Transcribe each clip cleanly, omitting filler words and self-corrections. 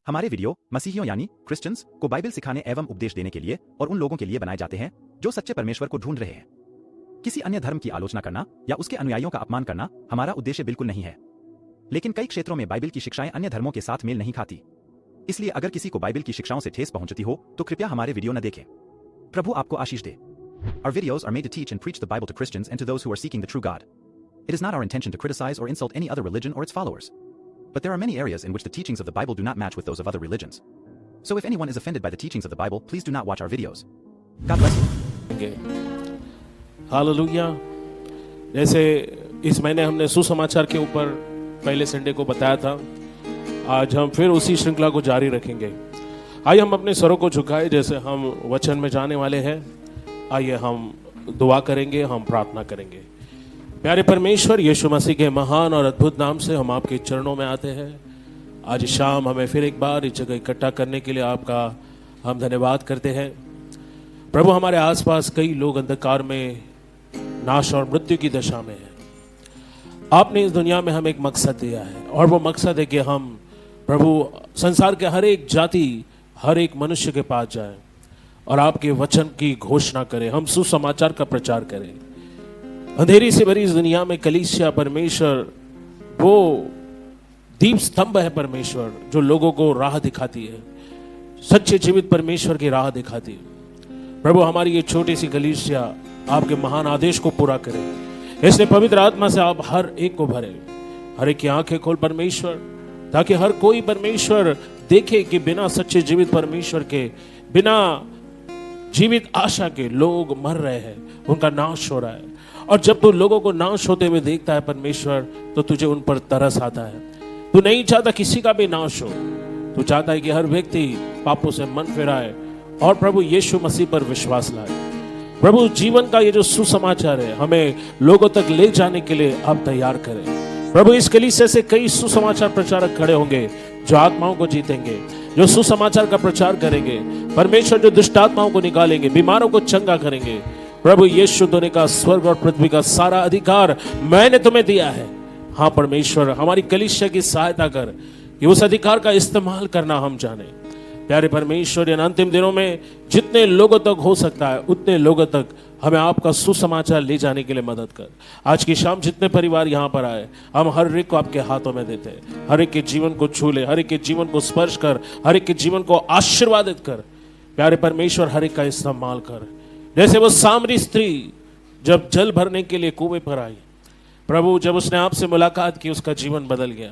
हमारे वीडियो मसीहियों यानी क्रिश्चियंस को बाइबल सिखाने एवं उपदेश देने के लिए और उन लोगों के लिए बनाए जाते हैं जो सच्चे परमेश्वर को ढूंढ रहे हैं। किसी अन्य धर्म की आलोचना करना या उसके अनुयायियों का अपमान करना हमारा उद्देश्य बिल्कुल नहीं है। लेकिन कई क्षेत्रों में बाइबल की शिक्षाएं अन्य धर्मों के साथ मेल नहीं खाती। इसलिए अगर किसी को बाइबल की शिक्षाओं से ठेस पहुंचती हो तो कृपया हमारे वीडियो न देखें। प्रभु आपको आशीष दे। Our videos are made to teach and preach the Bible to Christians and to those who are seeking the true God. It is not our intention to criticize or insult any other religion or its followers. But there are many areas in which the teachings of the Bible do not match with those of other religions. So if anyone is offended by the teachings of the Bible, please do not watch our videos. God bless you. Hallelujah. जैसे इस महीने हमने सुसमाचार के ऊपर पहले Sunday को बताया था, आज हम फिर उसी श्रृंखला को जारी रखेंगे। आइए हम अपने सरों को झुकाए जैसे हम वचन में जाने वाले हैं। आइए हम दुआ करेंगे, हम प्रार्थना करेंगे। प्यारे परमेश्वर, यीशु मसीह के महान और अद्भुत नाम से हम आपके चरणों में आते हैं। आज शाम हमें फिर एक बार इस जगह इकट्ठा करने के लिए आपका हम धन्यवाद करते हैं। प्रभु, हमारे आसपास कई लोग अंधकार में, नाश और मृत्यु की दशा में हैं। आपने इस दुनिया में हमें एक मकसद दिया है और वो मकसद है कि हम प्रभु संसार के हर एक जाति, हर एक मनुष्य के पास जाएं और आपके वचन की घोषणा करें। हम सुसमाचार का प्रचार करें। अंधेरी से भरी इस दुनिया में कलीसिया परमेश्वर वो दीप स्तंभ है परमेश्वर, जो लोगों को राह दिखाती है, सच्चे जीवित परमेश्वर की राह दिखाती है। प्रभु, हमारी ये छोटी सी कलीसिया आपके महान आदेश को पूरा करे। इसलिए पवित्र आत्मा से आप हर एक को भरे, हर एक की आंखें खोल परमेश्वर, ताकि हर कोई परमेश्वर देखे कि बिना सच्चे जीवित परमेश्वर के, बिना जीवित आशा के लोग मर रहे हैं, उनका नाश हो रहा है। और जब तू लोगों को नाश होते हुए देखता है परमेश्वर, तो तुझे उन पर तरस आता है। तू नहीं चाहता किसी का भी नाश हो। तू चाहता है कि हर व्यक्ति पापों से मन फिराए और प्रभु यीशु मसीह पर विश्वास लाए। प्रभु, जीवन का ये जो सुसमाचार है, हमें लोगों तक ले जाने के लिए आप तैयार करें। प्रभु, इस कलीसिया से कई सुसमाचार प्रचारक खड़े होंगे जो आत्माओं को जीतेंगे, जो सुसमाचार का प्रचार करेंगे। परमेश्वर, जो दुष्ट आत्माओं को निकालेंगे, बीमारों को चंगा करेंगे। प्रभु यीशु, तूने कहा स्वर्ग और पृथ्वी का सारा अधिकार मैंने तुम्हें दिया है। हाँ परमेश्वर, हमारी कलीसिया की सहायता कर कि उस अधिकार का इस्तेमाल करना हम जाने। प्यारे परमेश्वर, इन अंतिम दिनों में जितने लोगों तक हो सकता है उतने लोगों तक हमें आपका सुसमाचार ले जाने के लिए मदद कर। आज की शाम जितने परिवार यहाँ पर आए, हम हर एक को आपके हाथों में देते हैं। हर एक के जीवन को छू ले, हर एक के जीवन को स्पर्श कर, हर एक के जीवन को आशीर्वादित कर। प्यारे परमेश्वर, हर एक का इस्तेमाल कर। जैसे वो सामरी स्त्री जब जल भरने के लिए कुएं पर आई, प्रभु जब उसने आपसे मुलाकात की, उसका जीवन बदल गया।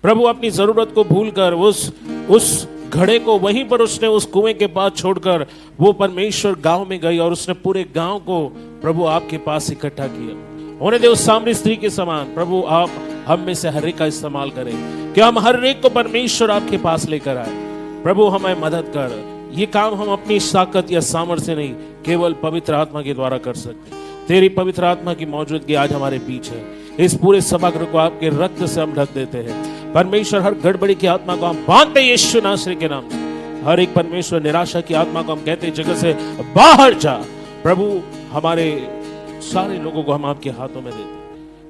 प्रभु, अपनी जरूरत को भूलकर उस घड़े को वहीं पर उसने उस कुएं के पास छोड़कर वो परमेश्वर गांव में गई और उसने पूरे गांव को प्रभु आपके पास इकट्ठा किया। होने दे उस सामरी स्त्री के समान। प्रभु, आप हम में से हर एक का इस्तेमाल करें कि हम हर एक को परमेश्वर आपके पास लेकर आए। प्रभु, हमें मदद कर। ये काम हम अपनी ताकत या सामर्थ्य से नहीं, केवल पवित्र आत्मा के द्वारा कर सकते। तेरी पवित्र आत्मा की मौजूदगी आज हमारे बीच है। इस पूरे सभागृह को आपके रक्त से हम ढक देते हैं। परमेश्वर, हर गड़बड़ी की आत्मा को हम बांधते हैं यीशु नासरी के नाम से। हर एक परमेश्वर निराशा की आत्मा को हम कहते हैं जगह से बाहर जा। प्रभु, हमारे सारे लोगों को हम आपके हाथों में देते हैं।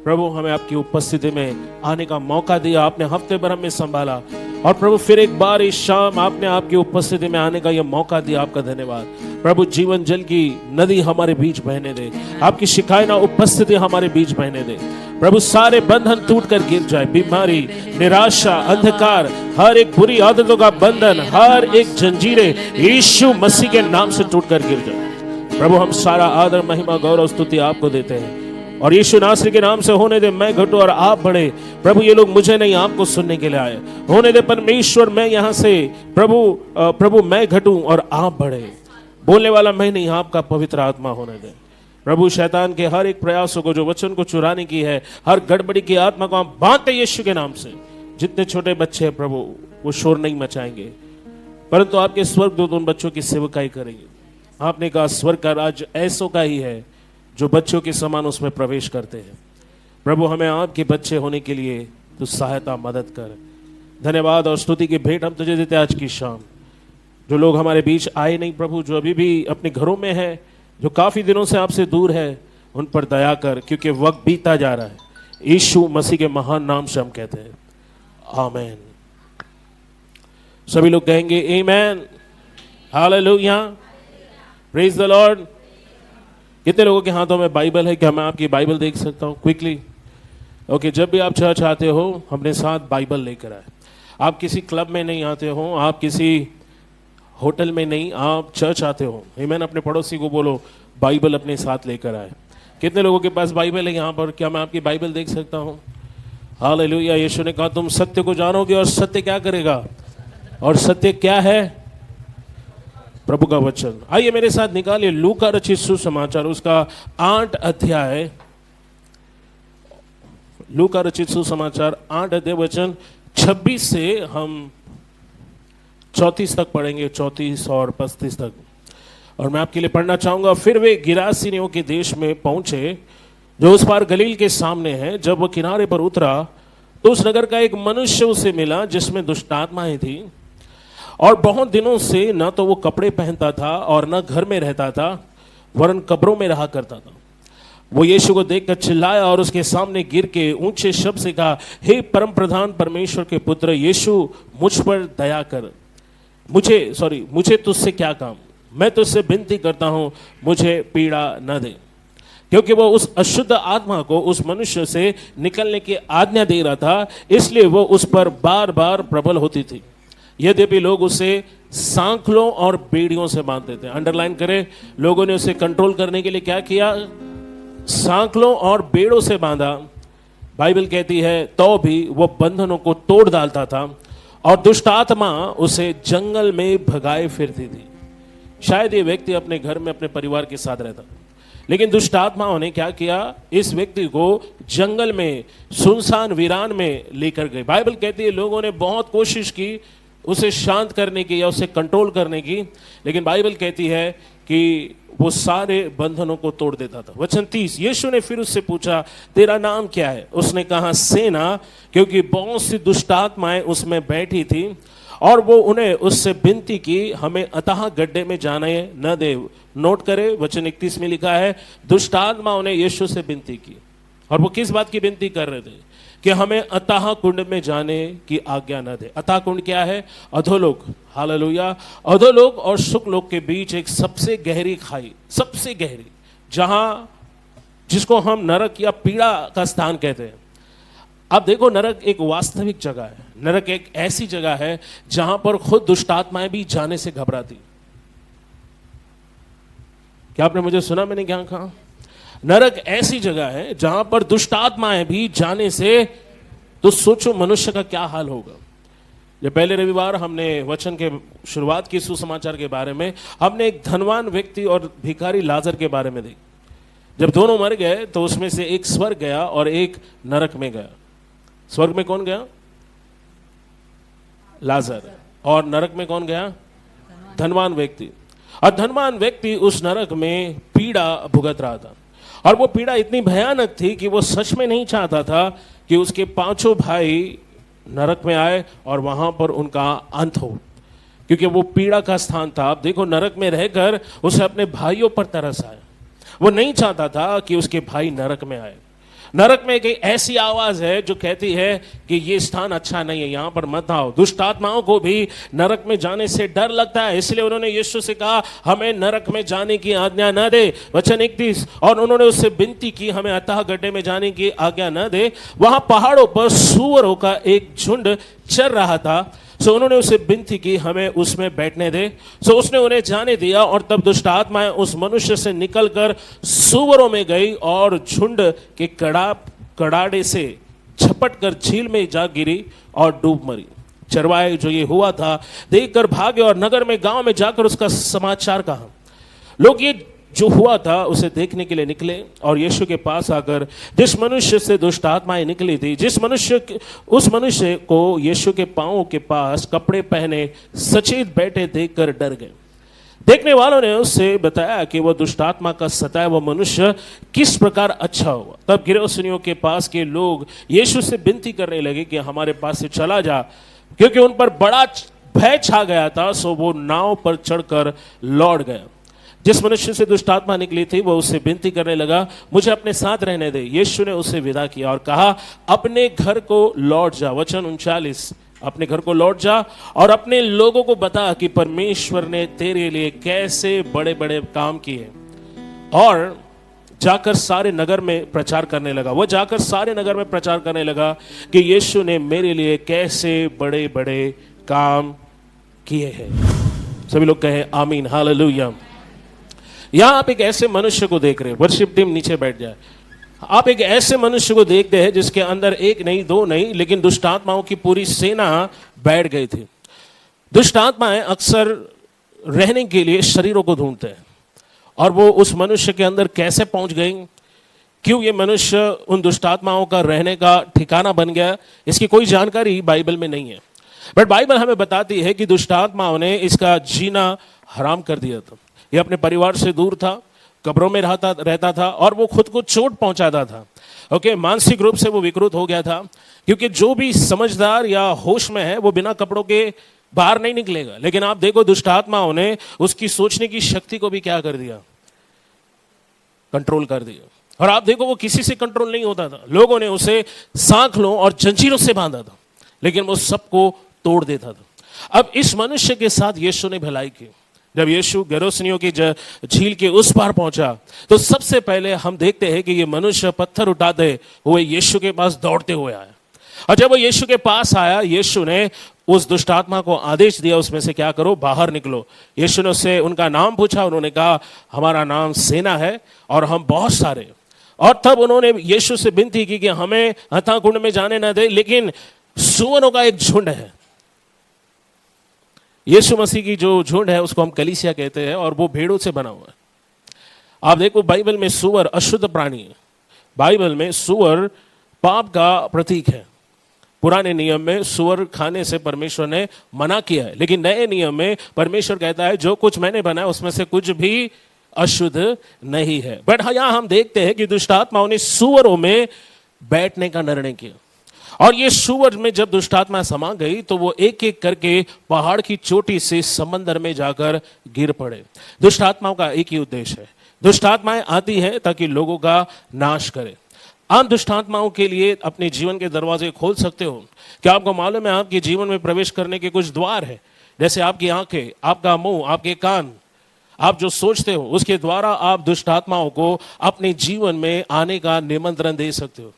प्रभु, हमें आपकी उपस्थिति में आने का मौका दिया। आपने हफ्ते भर हमें संभाला और प्रभु फिर एक बार इस शाम आपने आपकी उपस्थिति में आने का यह मौका दिया। आपका धन्यवाद। प्रभु, जीवन जल की नदी हमारे बीच बहने दे। आपकी शिकायना उपस्थिति हमारे बीच बहने दे। प्रभु, सारे बंधन टूट कर गिर जाए। बीमारी, निराशा, अंधकार, हर एक बुरी आदतों का बंधन, हर एक जंजीरें यीशु मसीह के नाम से टूट कर गिर जाए। प्रभु, हम सारा आदर, महिमा, गौरव, स्तुति आपको देते हैं और यीशु नासरी के नाम से होने दे मैं घटूं और आप बढ़े। प्रभु, ये लोग मुझे नहीं आपको सुनने के लिए आए। होने दे परमेश्वर, मैं यहाँ से प्रभु मैं घटूं और आप बढ़े। बोलने वाला मैं नहीं, आपका पवित्र आत्मा होने दे। प्रभु, शैतान के हर एक प्रयासों को, जो वचन को चुराने की है, हर गड़बड़ी की आत्मा को हम बांधते यीशु के नाम से। जितने छोटे बच्चे हैं प्रभु, वो शोर नहीं मचाएंगे, परंतु आपके स्वर्गदूत उन बच्चों की सेवकाई करेंगे। आपने कहा स्वर्ग का राज्य ऐसों का ही है जो बच्चों के समान उसमें प्रवेश करते हैं। प्रभु, हमें आपके बच्चे होने के लिए तू सहायता, मदद कर। धन्यवाद और स्तुति की भेंट हम तुझे देते आज की शाम। जो लोग हमारे बीच आए नहीं प्रभु, जो अभी भी अपने घरों में है, जो काफी दिनों से आपसे दूर है, उन पर दया कर, क्योंकि वक्त बीतता जा रहा है। यीशु मसीह के महान नाम से हम कहते हैं, आमीन। सभी लोग कहेंगे आमेन, हालेलुया, प्रेज द लॉर्ड। कितने लोगों के हाथों में बाइबल है? क्या मैं आपकी बाइबल देख सकता हूं क्विकली? ओके, जब भी आप चर्च आते हो अपने साथ बाइबल लेकर आए। आप किसी क्लब में नहीं आते हो, आप किसी होटल में नहीं, आप चर्च आते हो। आमीन। अपने पड़ोसी को बोलो बाइबल अपने साथ लेकर आए। कितने लोगों के पास बाइबल है यहाँ पर? क्या मैं आपकी बाइबल देख सकता हूँ? हालेलुया। यीशु ने कहा तुम सत्य को जानोगे और सत्य क्या करेगा? और सत्य क्या है? प्रभु का वचन। आइए मेरे साथ निकालिए लूका रचित सुसमाचार, उसका 8 अध्याय। लूका रचित सुसमाचार 8 अध्याय वचन 26 से हम 34 तक पढ़ेंगे, 34 और 35 तक। और मैं आपके लिए पढ़ना चाहूंगा। फिर वे गिरासिनियों के देश में पहुंचे जो उस पार गलील के सामने है। जब वो किनारे पर उतरा तो उस नगर का एक मनुष्य उसे मिला जिसमें दुष्टात्माएं थी, और बहुत दिनों से न तो वो कपड़े पहनता था और न घर में रहता था, वरन कब्रों में रहा करता था। वो यीशु को देखकर चिल्लाया और उसके सामने गिर के ऊंचे शब्द से कहा, हे परम प्रधान परमेश्वर के पुत्र यीशु, मुझ पर दया कर, मुझे तुझसे क्या काम? मैं तुझसे विनती करता हूं, मुझे पीड़ा न दे। क्योंकि वो उस अशुद्ध आत्मा को उस मनुष्य से निकलने की आज्ञा दे रहा था, इसलिए वो उस पर बार बार प्रबल होती थी। यद्यपि लोग उसे सांकलों और बेड़ियों से बांधते थे। अंडरलाइन करें, लोगों ने उसे कंट्रोल करने के लिए क्या किया? सांकलों और बेड़ों से बांधा। बाइबल कहती है तो भी वो बंधनों को तोड़ डालता था, और दुष्ट आत्मा उसे जंगल में भगाए फिरती थी। शायद ये व्यक्ति अपने घर में अपने परिवार के साथ रहता, लेकिन दुष्ट आत्माओं ने क्या किया? इस व्यक्ति को जंगल में सुनसान वीरान में लेकर गए। बाइबल कहती है लोगों ने बहुत कोशिश की उसे शांत करने की या उसे कंट्रोल करने की, लेकिन बाइबल कहती है कि वो सारे बंधनों को तोड़ देता था। वचन 30, यीशु ने फिर उससे पूछा, तेरा नाम क्या है? उसने कहा, सेना, क्योंकि बहुत सी दुष्ट आत्माएं उसमें बैठी थी। और वो उन्हें उससे विनती की, हमें अतः गड्ढे में जाने न दे। नोट करें, वचन 31 में लिखा है दुष्ट आत्माओं ने यीशु से विनती की। और वो किस बात की विनती कर रहे थे? कि हमें अतः कुंड में जाने की आज्ञा न दे। अतः कुंड क्या है? अधोलोक। हालेलुया। अधोलोक और सुखलोक के बीच एक सबसे गहरी खाई, सबसे गहरी, जहां जिसको हम नरक या पीड़ा का स्थान कहते हैं। अब देखो, नरक एक वास्तविक जगह है। नरक एक ऐसी जगह है जहां पर खुद दुष्टात्माएं भी जाने से घबराती। क्या आपने मुझे सुना? मैंने क्या कहा? नरक ऐसी जगह है जहां पर दुष्टात्माएं भी जाने से, तो सोचो मनुष्य का क्या हाल होगा। जब पहले रविवार हमने वचन के शुरुआत की सुसमाचार के बारे में, हमने एक धनवान व्यक्ति और भिखारी लाजर के बारे में देखा। जब दोनों मर गए तो उसमें से एक स्वर्ग गया और एक नरक में गया। स्वर्ग में कौन गया? लाजर। और नरक में कौन गया? धनवान व्यक्ति। और धनवान व्यक्ति उस नरक में पीड़ा भुगत रहा था, और वो पीड़ा इतनी भयानक थी कि वो सच में नहीं चाहता था कि उसके 5 भाई नरक में आए और वहां पर उनका अंत हो, क्योंकि वो पीड़ा का स्थान था। अब देखो, नरक में रहकर उसे अपने भाइयों पर तरस आया। वो नहीं चाहता था कि उसके भाई नरक में आए। नरक में एक ऐसी आवाज है जो कहती है कि ये स्थान अच्छा नहीं है, यहां पर मत आओ। दुष्ट आत्माओं को भी नरक में जाने से डर लगता है, इसलिए उन्होंने यीशु से कहा, हमें नरक में जाने की आज्ञा न दे। वचन 31, और उन्होंने उससे विनती की, हमें अतः गड्ढे में जाने की आज्ञा न दे। वहां पहाड़ों पर सूअरों का एक झुंड चर रहा था, सो उन्होंने उसे विनती की, हमें उसमें बैठने दे। सो उसने उन्हें जाने दिया, और तब दुष्ट आत्माएं उस मनुष्य से निकलकर सूअरों में गई और झुंड के कड़ाड़े से झपट कर झील में जा गिरी और डूब मरी। चरवाहे जो ये हुआ था देखकर भागे और नगर में, गांव में जाकर उसका समाचार कहा। लोग ये जो हुआ था उसे देखने के लिए निकले, और यीशु के पास आकर जिस मनुष्य से दुष्ट आत्माएं निकली थी, उस मनुष्य को यीशु के पांवों के पास कपड़े पहने सचेत बैठे देखकर डर गए। देखने वालों ने उससे बताया कि वह दुष्ट आत्मा का सताया वो मनुष्य किस प्रकार अच्छा हुआ। तब गिरौसनियों के पास के लोग यीशु से विनती करने लगे कि हमारे पास से चला जा, क्योंकि उन पर बड़ा भय छा गया था। सो वो नाव पर चढ़कर लौट गया। जिस मनुष्य से दुष्ट आत्मा निकली थी वो उससे विनती करने लगा, मुझे अपने साथ रहने दे। यीशु ने उसे विदा किया और कहा, अपने घर को लौट जा। वचन 39, अपने घर को लौट जा और अपने लोगों को बता कि परमेश्वर ने तेरे लिए कैसे बड़े बड़े काम किए। और जाकर सारे नगर में प्रचार करने लगा। वो जाकर सारे नगर में प्रचार करने लगा कि यीशु ने मेरे लिए कैसे बड़े बड़े काम किए हैं। सभी लोग कहें आमीन, हालेलुया। यहां आप एक ऐसे मनुष्य को देख रहे हैं, वर्शिप टीम नीचे बैठ जाए। आप एक ऐसे मनुष्य को देखते हैं जिसके अंदर एक नहीं, दो नहीं, लेकिन दुष्ट आत्माओं की पूरी सेना बैठ गई थी। दुष्ट आत्माएं अक्सर रहने के लिए शरीरों को ढूंढते हैं, और वो उस मनुष्य के अंदर कैसे पहुंच गई, क्यों ये मनुष्य उन दुष्ट आत्माओं का रहने का ठिकाना बन गया, इसकी कोई जानकारी बाइबल में नहीं है। बट बाइबल हमें बताती है कि दुष्ट आत्माओं ने इसका जीना हराम कर दिया था। ये अपने परिवार से दूर था, कब्रों में रहता था, और वो खुद को चोट पहुंचाता था। ओके, मानसिक रूप से वो विकृत हो गया था, क्योंकि जो भी समझदार या होश में है वो बिना कपड़ों के बाहर नहीं निकलेगा। लेकिन आप देखो, दुष्ट आत्माओं ने उसकी सोचने की शक्ति को भी क्या कर दिया, कंट्रोल कर दिया। और आप देखो, वो किसी से कंट्रोल नहीं होता था। लोगों ने उसे सांखलों और जंजीरों से बांधा था, लेकिन वो सबको तोड़ देता था। अब इस मनुष्य के साथ यीशु ने भलाई की। जब यीशु गेरासेनियों की झील के उस पार पहुंचा, तो सबसे पहले हम देखते हैं कि ये मनुष्य पत्थर उठाते हुए यीशु के पास दौड़ते हुए आया। और जब वो यीशु के पास आया, यीशु ने उस दुष्ट आत्मा को आदेश दिया, उसमें से क्या करो, बाहर निकलो। यीशु ने उससे उनका नाम पूछा, उन्होंने कहा हमारा नाम सेना है और हम बहुत सारे। और तब उन्होंने यीशु से विनती की कि हमें हथा कुंड में जाने न दे, लेकिन सुअरों का एक झुंड है। यीशु मसीह की जो झुंड है उसको हम कलीसिया कहते हैं, और वो भेड़ों से बना हुआ है। आप देखो, बाइबल में सुअर अशुद्ध प्राणी है। बाइबल में सुअर पाप का प्रतीक है। पुराने नियम में सुअर खाने से परमेश्वर ने मना किया है, लेकिन नए नियम में परमेश्वर कहता है जो कुछ मैंने बनाया उसमें से कुछ भी अशुद्ध नहीं है। बट यहाँ हम देखते हैं कि दुष्ट आत्माओं ने सुअरों में बैठने का निर्णय किया, और ये सुअर में जब दुष्ट आत्मा समा गई तो वो एक एक करके पहाड़ की चोटी से समंदर में जाकर गिर पड़े। दुष्ट आत्माओं का एक ही उद्देश्य है, दुष्ट आत्माएं आती हैं ताकि लोगों का नाश करें। आप दुष्ट आत्माओं के लिए अपने जीवन के दरवाजे खोल सकते हो। क्या आपको मालूम है आपके जीवन में प्रवेश करने के कुछ द्वार है, जैसे आपकी आंखें, आपका मुंह, आपके कान, आप जो सोचते हो उसके द्वारा आप दुष्ट आत्माओं को अपने जीवन में आने का निमंत्रण दे सकते हो।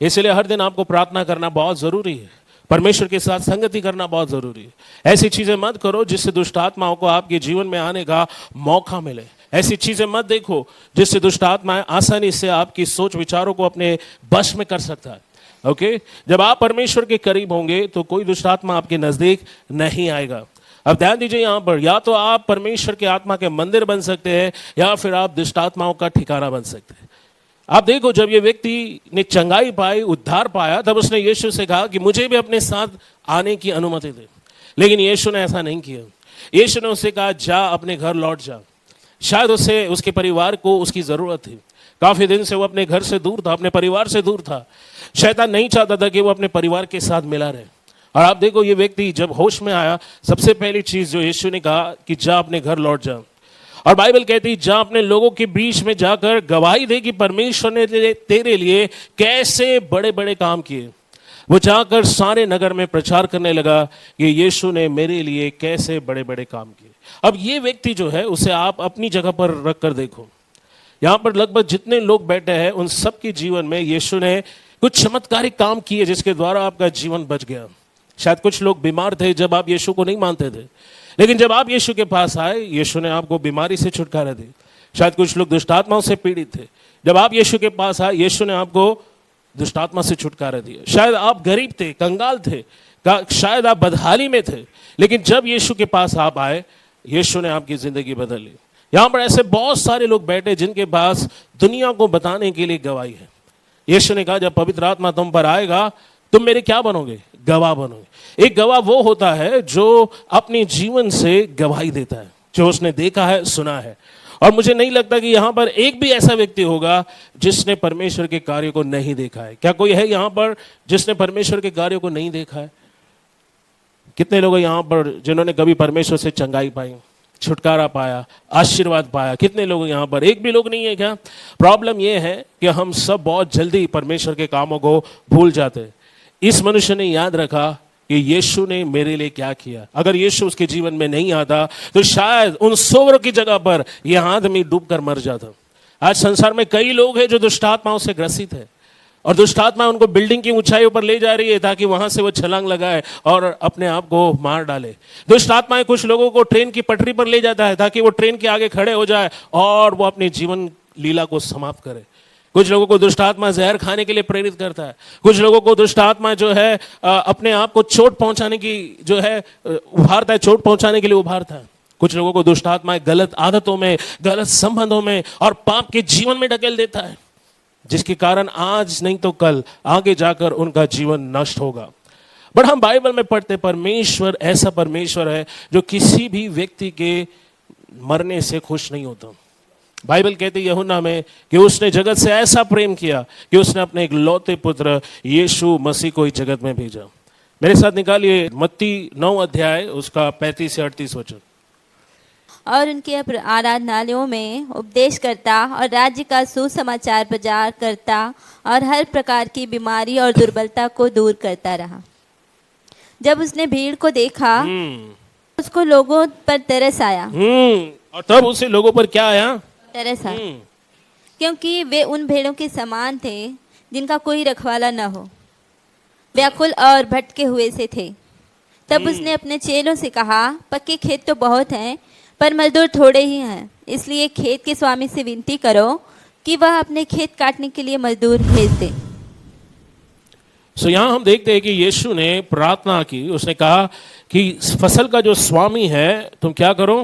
इसलिए हर दिन आपको प्रार्थना करना बहुत जरूरी है, परमेश्वर के साथ संगति करना बहुत जरूरी है। ऐसी चीजें मत करो जिससे दुष्ट आत्माओं को आपके जीवन में आने का मौका मिले। ऐसी चीजें मत देखो जिससे दुष्ट आत्माएं आसानी से आपकी सोच विचारों को अपने बस में कर सकता है। ओके, जब आप परमेश्वर के करीब होंगे तो कोई दुष्ट आत्मा आपके नजदीक नहीं आएगा। अब ध्यान दीजिए, यहाँ पर या तो आप परमेश्वर के आत्मा के मंदिर बन सकते हैं, या फिर आप दुष्ट आत्माओं का ठिकाना बन सकते हैं। आप देखो, जब ये व्यक्ति ने चंगाई पाई, उद्धार पाया, तब उसने यीशु से कहा कि मुझे भी अपने साथ आने की अनुमति दे, लेकिन यीशु ने ऐसा नहीं किया। यीशु ने उससे कहा जा, अपने घर लौट जा। शायद उसे, उसके परिवार को उसकी जरूरत थी। काफी दिन से वो अपने घर से दूर था, अपने परिवार से दूर था। शैतान नहीं चाहता था कि वो अपने परिवार के साथ मिला रहे। और आप देखो, ये व्यक्ति जब होश में आया, सबसे पहली चीज जो यीशु ने कहा कि जा, अपने घर लौट जा। और बाइबल कहती जा, अपने लोगों के बीच में जाकर गवाही दे कि परमेश्वर ने तेरे लिए कैसे बड़े बड़े काम किए। वो जाकर सारे नगर में प्रचार करने लगा कि यीशु ने मेरे लिए कैसे बड़े बड़े काम किए। अब ये व्यक्ति जो है, उसे आप अपनी जगह पर रख कर देखो। यहाँ पर लगभग जितने लोग बैठे हैं उन सब के जीवन में यीशु ने कुछ चमत्कारिक काम किए जिसके द्वारा आपका जीवन बच गया। शायद कुछ लोग बीमार थे जब आप यीशु को नहीं मानते थे, लेकिन जब आप यीशु के पास आए, यीशु ने आपको बीमारी से छुटकारा दी। शायद कुछ लोग दुष्ट आत्माओं से पीड़ित थे, जब आप यीशु के पास आए, यीशु ने आपको दुष्ट आत्मा से छुटकारा दिया। शायद आप गरीब थे, कंगाल थे, शायद आप बदहाली में थे, लेकिन जब यीशु के पास आप आए, यीशु ने आपकी जिंदगी बदल ली। यहाँ पर ऐसे बहुत सारे लोग बैठे जिनके पास दुनिया को बताने के लिए गवाही है। यीशु ने कहा जब पवित्र आत्मा तुम पर आएगा, तुम मेरे क्या बनोगे? गवाह बनोगे। एक गवाह वो होता है जो अपने जीवन से गवाही देता है, जो उसने देखा है, सुना है। और मुझे नहीं लगता कि यहाँ पर एक भी ऐसा व्यक्ति होगा जिसने परमेश्वर के कार्य को नहीं देखा है। क्या कोई है यहाँ पर जिसने परमेश्वर के कार्य को नहीं देखा है? कितने लोग यहाँ पर जिन्होंने कभी परमेश्वर से चंगाई पाई, छुटकारा पाया, आशीर्वाद पाया? कितने लोग यहाँ पर? एक भी लोग नहीं है क्या? प्रॉब्लम यह है कि हम सब बहुत जल्दी परमेश्वर के कामों को भूल जाते हैं। इस मनुष्य ने याद रखा कि यीशु ने मेरे लिए क्या किया। अगर यीशु उसके जीवन में नहीं आता तो शायद उन सोवरों की जगह पर यह आदमी डूब कर मर जाता। आज संसार में कई लोग हैं जो दुष्ट आत्माओं से ग्रसित है और दुष्ट आत्मा उनको बिल्डिंग की ऊंचाइयों पर ले जा रही है ताकि वहां से वो छलांग लगाए और अपने आप को मार डाले। दुष्ट आत्माएं कुछ लोगों को ट्रेन की पटरी पर ले जाता है ताकि वो ट्रेन के आगे खड़े हो जाए और वो अपनी जीवन लीला को समाप्त करे। कुछ लोगों को दुष्ट आत्मा जहर खाने के लिए प्रेरित करता है। कुछ लोगों को दुष्ट आत्मा जो है अपने आप को चोट पहुंचाने की जो है उभारता है, चोट पहुंचाने के लिए उभारता है। कुछ लोगों को दुष्ट आत्मा गलत आदतों में, गलत संबंधों में और पाप के जीवन में ढकेल देता है, जिसके कारण आज नहीं तो कल आगे जाकर उनका जीवन नष्ट होगा। बट हम बाइबल में पढ़ते परमेश्वर ऐसा परमेश्वर है जो किसी भी व्यक्ति के मरने से खुश नहीं होता। बाइबल कहती है यूहन्ना में कि उसने जगत से ऐसा प्रेम किया कि उसने अपने एक लौते पुत्र यीशु मसीह को इस जगत में भेजा। मेरे साथ निकालिए मत्ती 9 अध्याय उसका 35 से 38 वचन। और उनके आराधनालयों में उपदेश करता और राज्य का सुसमाचार प्रचार करता और हर प्रकार की बीमारी और दुर्बलता को दूर करता रहा। जब उसने भीड़ को देखा उसको लोगों पर तरस आया। और तब उसे लोगों पर क्या आया? तरस आया, क्योंकि वे उन भेड़ों के समान थे जिनका कोई रखवाला न हो, व्याकुल और भटके हुए से थे। तब उसने अपने चेलों से कहा, पक्के खेत तो बहुत हैं पर मजदूर थोड़े ही हैं, इसलिए खेत के स्वामी से विनती करो कि वह अपने खेत काटने के लिए मजदूर भेज दे। सो यहाँ हम देखते हैं कि यीशु ने प्रार्थना की। उसने कहा कि फसल का जो स्वामी है तुम क्या करो?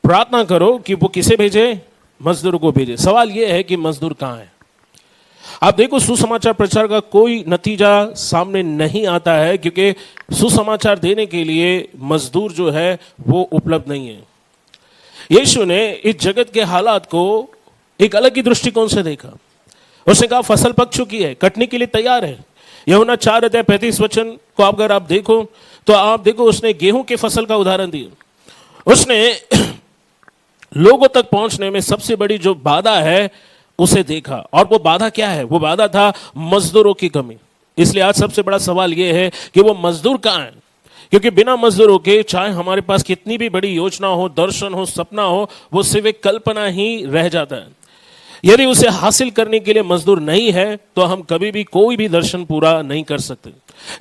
प्रार्थना करो कि वो किसे भेजे? मजदूर को भेजे। सवाल ये है कि मजदूर कहाँ है? आप देखो सुसमाचार प्रचार का कोई नतीजा सामने नहीं आता है क्योंकि सुसमाचार देने के लिए मजदूर जो है वो उपलब्ध नहीं है। यीशु ने इस जगत के हालात को एक अलग ही दृष्टिकोण से देखा। उसने कहा फसल पक चुकी है, कटने के लिए तैयार है। यूहन्ना 4 अध्याय 35 वचन को अगर आप देखो तो आप देखो उसने गेहूं के फसल का उदाहरण दिया। उसने लोगों तक पहुंचने में सबसे बड़ी जो बाधा है उसे देखा, और वो बाधा क्या है? वो बाधा था मजदूरों की कमी। इसलिए आज सबसे बड़ा सवाल ये है कि वो मजदूर कहाँ है? क्योंकि बिना मजदूरों के चाहे हमारे पास कितनी भी बड़ी योजना हो, दर्शन हो, सपना हो, वो सिर्फ एक कल्पना ही रह जाता है। यदि उसे हासिल करने के लिए मजदूर नहीं है तो हम कभी भी कोई भी दर्शन पूरा नहीं कर सकते।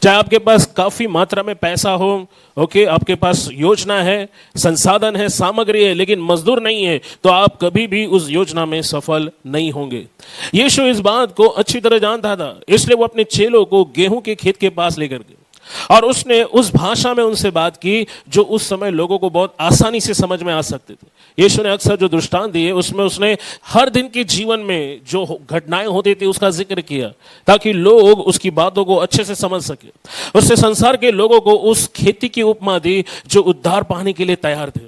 चाहे आपके पास काफी मात्रा में पैसा हो, ओके, आपके पास योजना है, संसाधन है, सामग्री है, लेकिन मजदूर नहीं है तो आप कभी भी उस योजना में सफल नहीं होंगे। यीशु इस बात को अच्छी तरह जानता था, इसलिए वो अपने चेलों को गेहूं के खेत के पास लेकर गए और उसने उस भाषा में उनसे बात की जो उस समय लोगों को बहुत आसानी से समझ में आ सकते थे। यीशु ने अक्सर जो दृष्टांत दिए उसमें उसने हर दिन के जीवन में जो घटनाएं होती थी उसका जिक्र किया ताकि लोग उसकी बातों को अच्छे से समझ सके। उसने संसार के लोगों को उस खेती की उपमा दी जो उद्धार पाने के लिए तैयार थे,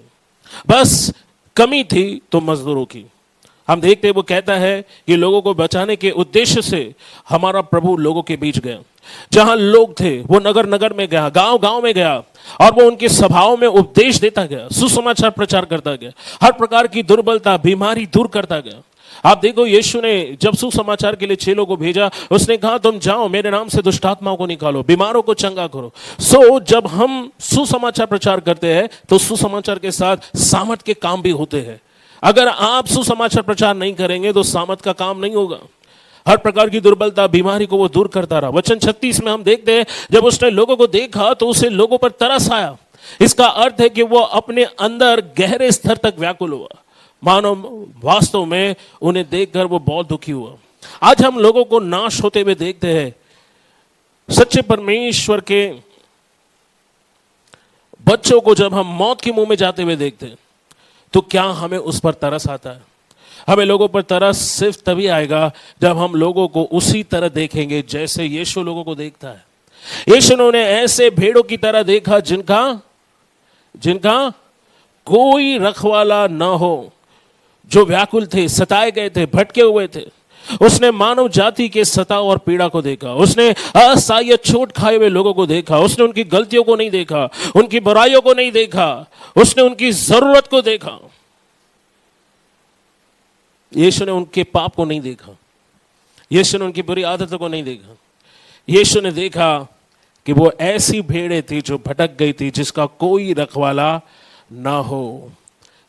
बस कमी थी तो मजदूरों की। हम देखते हैं वो कहता है कि लोगों को बचाने के उद्देश्य से हमारा प्रभु लोगों के बीच गया। जहां लोग थे वो नगर नगर में गया, गांव गांव में गया और वो उनकी सभाओं में उपदेश देता गया, सुसमाचार प्रचार करता गया, हर प्रकार की दुर्बलता, बीमारी दूर करता गया। आप देखो यीशु ने जब सुसमाचार के लिए चेलों को भेजा, उसने कहा तुम जाओ मेरे नाम से दुष्ट आत्माओं को निकालो, बीमारों को चंगा करो। जब हम सुसमाचार प्रचार करते हैं तो सुसमाचार के साथ सामर्थ के काम भी होते हैं। अगर आप सुसमाचार प्रचार नहीं करेंगे तो सामर्थ का काम नहीं होगा। हर प्रकार की दुर्बलता, बीमारी को वो दूर करता रहा। वचन 36 में हम देखते हैं जब उसने लोगों को देखा तो उसे लोगों पर तरस आया। इसका अर्थ है कि वो अपने अंदर गहरे स्तर तक व्याकुल हुआ, मानो वास्तव में उन्हें देखकर वो बहुत दुखी हुआ। आज हम लोगों को नाश होते हुए देखते हैं। सच्चे परमेश्वर के बच्चों को जब हम मौत के मुंह में जाते हुए देखते हैं तो क्या हमें उस पर तरस आता है? हमें लोगों पर तरस सिर्फ तभी आएगा जब हम लोगों को उसी तरह देखेंगे जैसे यीशु लोगों को देखता है। यीशु ने ऐसे भेड़ों की तरह देखा जिनका कोई रखवाला न हो, जो व्याकुल थे, सताए गए थे, भटके हुए थे। उसने मानव जाति के सताव और पीड़ा को देखा। उसने असहाय चोट खाए हुए लोगों को देखा। उसने उनकी गलतियों को नहीं देखा, उनकी बुराइयों को नहीं देखा, उसने उनकी जरूरत को देखा। यीशु ने उनके पाप को नहीं देखा, यीशु ने उनकी बुरी आदतों को नहीं देखा। यीशु ने देखा कि वो ऐसी भेड़ें थी जो भटक गई थी, जिसका कोई रखवाला ना हो।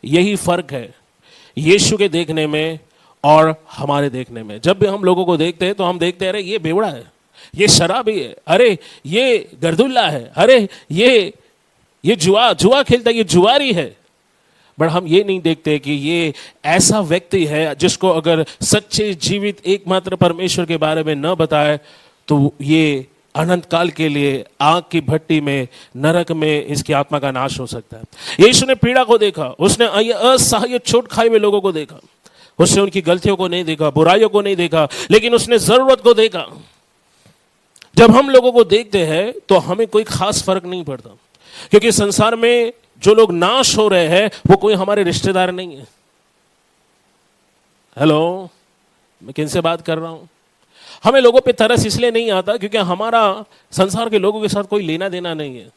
यही फर्क है यीशु के देखने में और हमारे देखने में। जब भी हम लोगों को देखते हैं तो हम देखते हैं अरे ये बेवड़ा है, ये शराबी है, अरे ये गर्दुल्ला है, अरे ये जुआ खेलता है, ये जुआरी है। बट हम ये नहीं देखते कि ये ऐसा व्यक्ति है जिसको अगर सच्चे जीवित एकमात्र परमेश्वर के बारे में न बताए तो ये अनंत काल के लिए आग की भट्टी में, नरक में इसकी आत्मा का नाश हो सकता है। यीशु ने पीड़ा को देखा, उसने असहाय चोट खाए हुए लोगों को देखा, उसने उनकी गलतियों को नहीं देखा, बुराइयों को नहीं देखा, लेकिन उसने जरूरत को देखा। जब हम लोगों को देखते हैं तो हमें कोई खास फर्क नहीं पड़ता, क्योंकि संसार में जो लोग नाश हो रहे हैं वो कोई हमारे रिश्तेदार नहीं है। हेलो, मैं किन से बात कर रहा हूं? हमें लोगों पे तरस इसलिए नहीं आता क्योंकि हमारा संसार के लोगों के साथ कोई लेना देना नहीं है।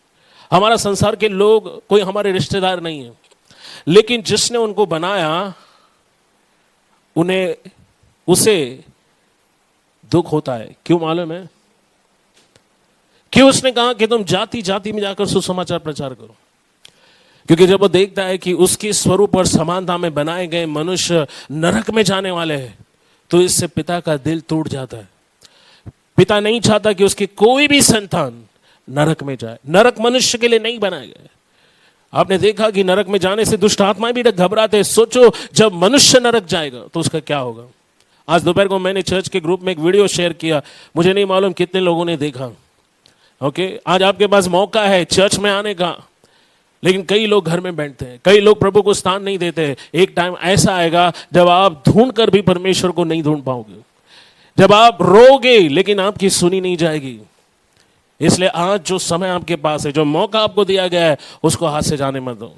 हमारा संसार के लोग कोई हमारे रिश्तेदार नहीं है, लेकिन जिसने उनको बनाया उसे दुख होता है। क्यों मालूम है? क्यों उसने कहा कि तुम जाति जाति में जाकर सुसमाचार प्रचार करो? क्योंकि जब वो देखता है कि उसके स्वरूप और समानता में बनाए गए मनुष्य नरक में जाने वाले हैं तो इससे पिता का दिल टूट जाता है। पिता नहीं चाहता कि उसकी कोई भी संतान नरक में जाए। नरक मनुष्य के लिए नहीं बनाया गया। आपने देखा कि नरक में जाने से दुष्ट आत्माएं भी घबराते हैं। सोचो जब मनुष्य नरक जाएगा तो उसका क्या होगा। आज दोपहर को मैंने चर्च के ग्रुप में एक वीडियो शेयर किया, मुझे नहीं मालूम कितने लोगों ने देखा। ओके, आज आपके पास मौका है चर्च में आने का, लेकिन कई लोग घर में बैठते हैं, कई लोग प्रभु को स्थान नहीं देते। एक टाइम ऐसा आएगा जब आप ढूंढ कर भी परमेश्वर को नहीं ढूंढ पाओगे, जब आप रोगे लेकिन आपकी सुनी नहीं जाएगी। इसलिए आज जो समय आपके पास है, जो मौका आपको दिया गया है, उसको हाथ से जाने मत दो।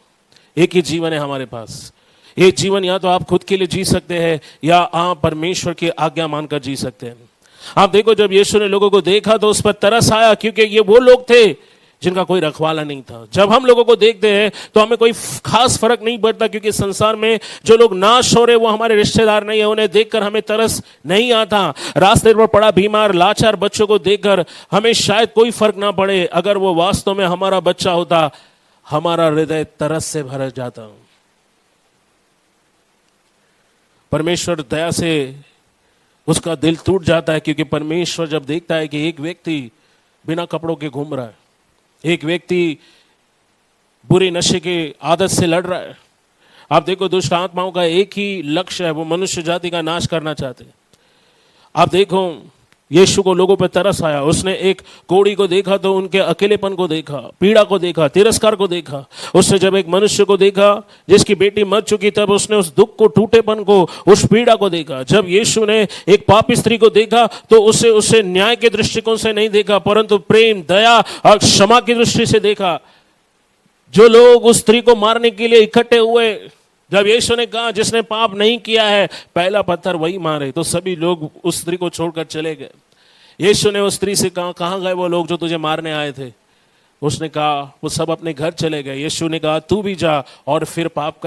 एक ही जीवन है हमारे पास। ये जीवन या तो आप खुद के लिए जी सकते हैं या आप परमेश्वर की आज्ञा मानकर जी सकते हैं। आप देखो, जब यीशु ने लोगों को देखा तो उस पर तरस आया, क्योंकि ये वो लोग थे जिनका कोई रखवाला नहीं था। जब हम लोगों को देखते हैं तो हमें कोई खास फर्क नहीं पड़ता, क्योंकि संसार में जो लोग नाश हो रहे वो हमारे रिश्तेदार नहीं है। उन्हें देखकर हमें तरस नहीं आता। रास्ते पर पड़ा बीमार लाचार बच्चों को देखकर हमें शायद कोई फर्क ना पड़े। अगर वो वास्तव में हमारा बच्चा होता, हमारा हृदय तरस से भर जाता। परमेश्वर दया से उसका दिल टूट जाता है, क्योंकि परमेश्वर जब देखता है कि एक व्यक्ति बिना कपड़ों के घूम रहा है, एक व्यक्ति बुरी नशे की आदत से लड़ रहा है। आप देखो, दुष्ट आत्माओं का एक ही लक्ष्य है, वो मनुष्य जाति का नाश करना चाहते हैं। आप देखो, यीशु को लोगों पर तरस आया। उसने एक कोढ़ी को देखा तो उनके अकेलेपन को देखा, पीड़ा को देखा, तिरस्कार को देखा। उसने जब एक मनुष्य को देखा जिसकी बेटी मर चुकी, तब उसने उस दुख को, टूटेपन को, उस पीड़ा को देखा। जब यीशु ने एक पापी स्त्री को देखा तो उसे न्याय के दृष्टिकोण से नहीं देखा, परंतु प्रेम, दया और क्षमा की दृष्टि से देखा। जो लोग उस स्त्री को मारने के लिए इकट्ठे हुए, जब यीशु ने कहा जिसने पाप नहीं किया है पहला पत्थर वही मारे, तो सभी लोग उस स्त्री को छोड़कर चले गए। यीशु ने उस स्त्री से कहा, कहाँ गए वो लोग जो तुझे मारने आए थे? उसने कहा वो सब अपने घर चले गए। यीशु ने कहा तू भी जा और फिर पाप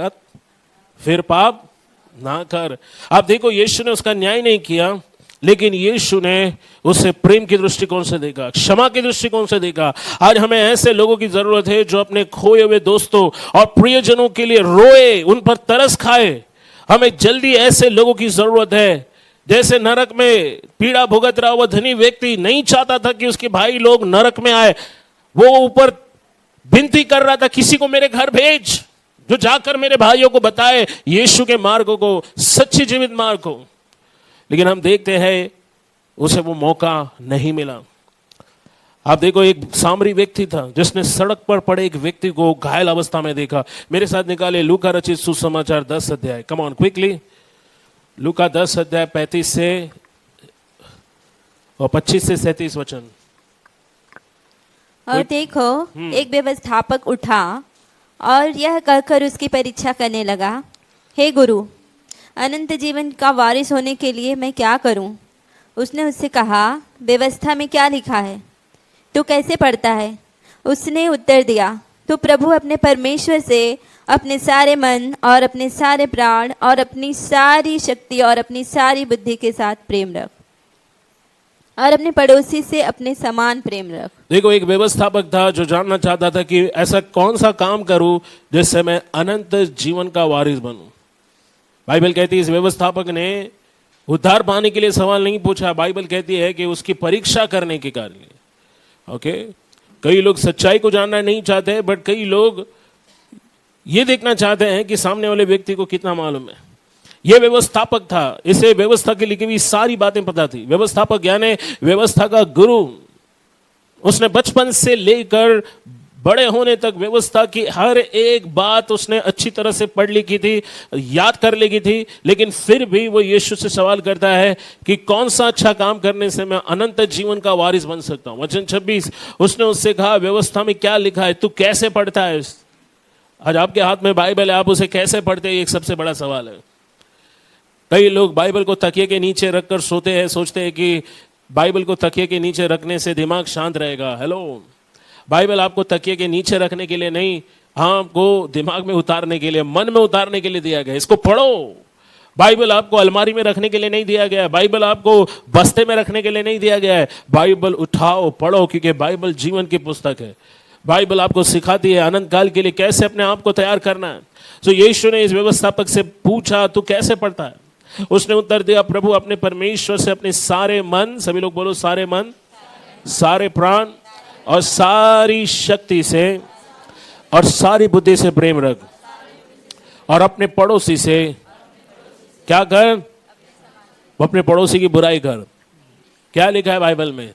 ना कर। आप देखो, यीशु ने उसका न्याय नहीं किया, लेकिन यीशु ने उसे प्रेम के दृष्टिकोण से देखा, क्षमा के दृष्टिकोण से देखा। आज हमें ऐसे लोगों की जरूरत है जो अपने खोए हुए दोस्तों और प्रियजनों के लिए रोए, उन पर तरस खाए। हमें जल्दी ऐसे लोगों की जरूरत है। जैसे नरक में पीड़ा भुगत रहा वो धनी व्यक्ति नहीं चाहता था कि उसके भाई लोग नरक में आए। वो ऊपर विनती कर रहा था, किसी को मेरे घर भेज जो जाकर मेरे भाइयों को बताए यीशु के मार्ग को, सच्ची जीवित मार्ग को। लेकिन हम देखते हैं उसे वो मौका नहीं मिला। आप देखो, एक सामरी व्यक्ति था जिसने सड़क पर पड़े एक व्यक्ति को घायल अवस्था में देखा। मेरे साथ निकाले लूका रचित सुसमाचार 10 अध्याय। कम ऑन क्विकली, लूका 10 अध्याय 35 से और 25 से 37 वचन। और देखो, एक व्यवस्थापक उठा और यह कहकर उसकी परीक्षा करने लगा, हे गुरु, अनंत जीवन का वारिस होने के लिए मैं क्या करूं? उसने उससे कहा, व्यवस्था में क्या लिखा है? तू कैसे पढ़ता है? उसने उत्तर दिया, तू प्रभु अपने परमेश्वर से अपने सारे मन और अपने सारे प्राण और अपनी सारी शक्ति और अपनी सारी बुद्धि के साथ प्रेम रख। और अपने पड़ोसी से अपने समान प्रेम रख। देखो, एक व्यवस्थापक था जो जानना चाहता था कि ऐसा कौन सा काम करूं जिससे मैं अनंत जीवन का वारिस बनूं। बाइबल कहती है इस व्यवस्थापक ने उद्धार पाने के लिए सवाल नहीं पूछा, बाइबल कहती है कि उसकी परीक्षा करने के कारण। ओके, कई लोग सच्चाई को जानना नहीं चाहते, बट कई लोग ये देखना चाहते हैं कि सामने वाले व्यक्ति को कितना मालूम है। यह व्यवस्थापक था, इसे व्यवस्था की लिखी हुई सारी बातें पता थी। व्यवस्थापक यानी व्यवस्था का गुरु। उसने बचपन से लेकर बड़े होने तक व्यवस्था की हर एक बात उसने अच्छी तरह से पढ़ लिखी थी, याद कर लिखी थी, लेकिन फिर भी वो यीशु से सवाल करता है कि कौन सा अच्छा काम करने से मैं अनंत जीवन का वारिस बन सकता हूं। वचन 26, उसने उससे कहा व्यवस्था में क्या लिखा है, तू कैसे पढ़ता है। आज आपके हाथ में बाइबल है, आप उसे कैसे पढ़ते हैं, एक सबसे बड़ा सवाल है। कई लोग बाइबल को तकिए के नीचे रखकर सोते हैं, सोचते हैं कि बाइबल को तकिए के नीचे रखने से दिमाग शांत रहेगा। हेलो, बाइबल आपको तकिए के नीचे रखने के लिए नहीं, आपको दिमाग में उतारने के लिए, मन में उतारने के लिए दिया गया। इसको पढ़ो। बाइबल आपको अलमारी में रखने के लिए नहीं दिया गया है, बाइबल आपको बस्ते में रखने के लिए नहीं दिया गया है। बाइबल उठाओ, पढ़ो, क्योंकि बाइबल जीवन की पुस्तक है। बाइबल आपको सिखाती है अनंत काल के लिए कैसे अपने आप को तैयार करना है। तो यीशु ने इस व्यवस्थापक से पूछा, तू कैसे पढ़ता है। उसने उत्तर दिया, प्रभु अपने परमेश्वर से अपने सारे मन, सभी लोग बोलो सारे मन, सारे प्राण और सारी शक्ति से और सारी बुद्धि से प्रेम रख, और अपने पड़ोसी से क्या कर, अपने पड़ोसी की बुराई कर। क्या लिखा है बाइबल में?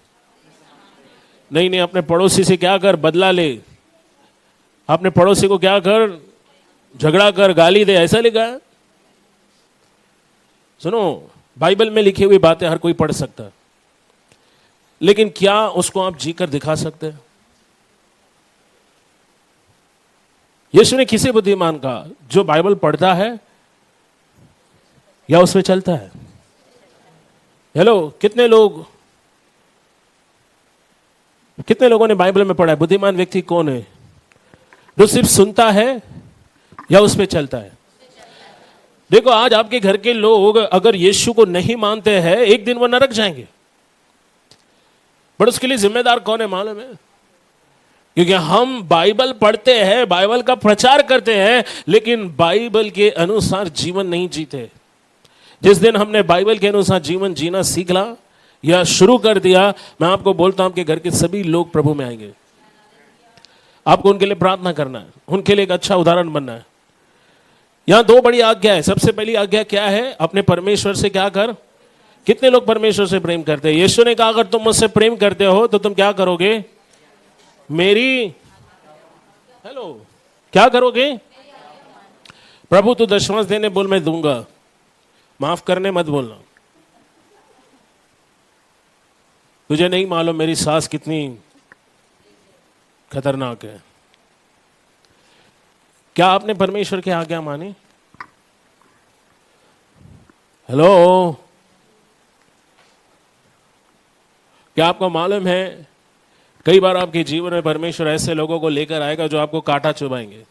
नहीं, अपने पड़ोसी से क्या कर, बदला ले। अपने पड़ोसी को क्या कर, झगड़ा कर, गाली दे, ऐसा लिखा है। सुनो, बाइबल में लिखी हुई बातें हर कोई पढ़ सकता है, लेकिन क्या उसको आप जीकर दिखा सकते हैं? यीशु ने किसी बुद्धिमान का जो बाइबल पढ़ता है या उसमें चलता है। हेलो, कितने लोगों ने बाइबल में पढ़ा है? बुद्धिमान व्यक्ति कौन है? जो सिर्फ सुनता है या उस पर चलता है। देखो, आज आपके घर के लोग अगर यीशु को नहीं मानते हैं, एक दिन वो नरक जाएंगे, बट उसके लिए जिम्मेदार कौन है मालूम है? क्योंकि हम बाइबल पढ़ते हैं, बाइबल का प्रचार करते हैं, लेकिन बाइबल के अनुसार जीवन नहीं जीते। जिस दिन हमने बाइबल के अनुसार जीवन जीना सीख ला या शुरू कर दिया, मैं आपको बोलता हूं आपके घर के सभी लोग प्रभु में आएंगे। आपको उनके लिए प्रार्थना करना है, उनके लिए एक अच्छा उदाहरण बनना है। यहां दो बड़ी आज्ञा है। सबसे पहली आज्ञा क्या है? अपने परमेश्वर से क्या कर। कितने लोग परमेश्वर से प्रेम करते हैं? यीशु ने कहा अगर तुम मुझसे प्रेम करते हो तो तुम क्या करोगे? हेलो, क्या करोगे? प्रभु तू दशमांश देने बोल, मैं दूंगा, माफ करने मत बोलना। तुझे नहीं मालूम मेरी सास कितनी खतरनाक है। क्या आपने परमेश्वर की आज्ञा मानी? हेलो, क्या आपको मालूम है कई बार आपके जीवन में परमेश्वर ऐसे लोगों को लेकर आएगा जो आपको कांटा चुभाएंगे,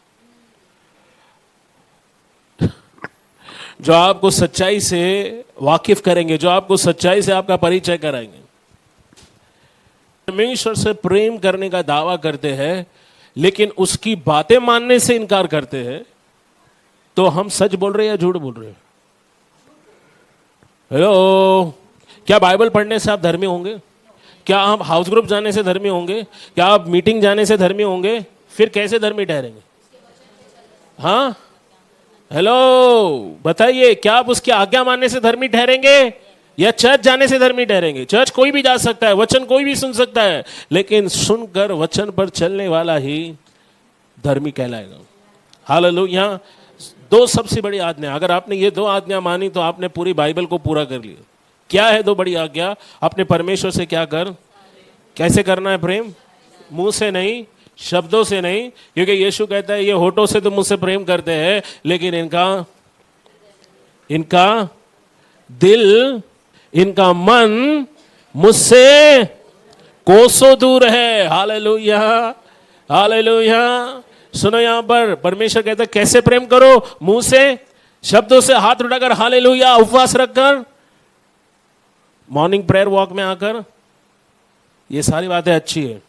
जो आपको सच्चाई से वाकिफ करेंगे, जो आपको सच्चाई से आपका परिचय कराएंगे। परमेश्वर से प्रेम करने का दावा करते हैं, लेकिन उसकी बातें मानने से इनकार करते हैं, तो हम सच बोल रहे हैं या झूठ बोल रहे हैं? हेलो, क्या बाइबल पढ़ने से आप धर्मी होंगे? क्या आप हाउस ग्रुप जाने से धर्मी होंगे? क्या आप मीटिंग जाने से धर्मी होंगे? फिर कैसे धर्मी ठहरेंगे? हाँ, हेलो, बताइए, क्या आप उसकी आज्ञा मानने से धर्मी ठहरेंगे या चर्च जाने से धर्मी ठहरेंगे? चर्च कोई भी जा सकता है, वचन कोई भी सुन सकता है, लेकिन सुनकर वचन पर चलने वाला ही धर्मी कहलाएगा। हालेलुया। दो सबसे बड़ी आज्ञा, अगर आपने ये दो आज्ञा मानी तो आपने पूरी बाइबल को पूरा कर लिया। क्या है दो बड़ी आज्ञा? अपने परमेश्वर से क्या कर। कैसे करना है प्रेम? मुंह से नहीं, शब्दों से नहीं, क्योंकि यीशु कहता है ये होठों से तो मुझसे प्रेम करते हैं, लेकिन इनका दिल, इनका मन मुझसे कोसों दूर है। Hallelujah, hallelujah. सुनो, यहां पर परमेश्वर कहता है कैसे प्रेम करो? मुंह से, शब्दों से, हाथ उठाकर हालेलुया, उपवास रखकर, मॉर्निंग प्रेयर वॉक में आकर, ये सारी बातें अच्छी है,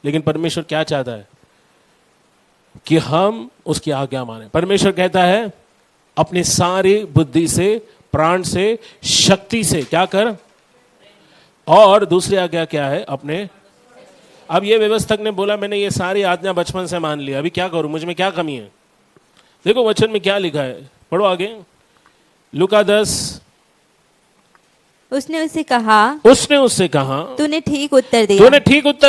लेकिन परमेश्वर क्या चाहता है कि हम उसकी आज्ञा माने। परमेश्वर कहता है अपनी सारी बुद्धि से, प्राण से, शक्ति से क्या कर, और दूसरी आज्ञा क्या है, अपने। अब ये व्यवस्थक ने बोला मैंने ये सारी आज्ञा बचपन से मान लिया, अभी क्या करूं, मुझ में क्या कमी है। देखो वचन में क्या लिखा है, पढ़ो आगे, लूका 10। उसने उससे कहा तूने ठीक उत्तर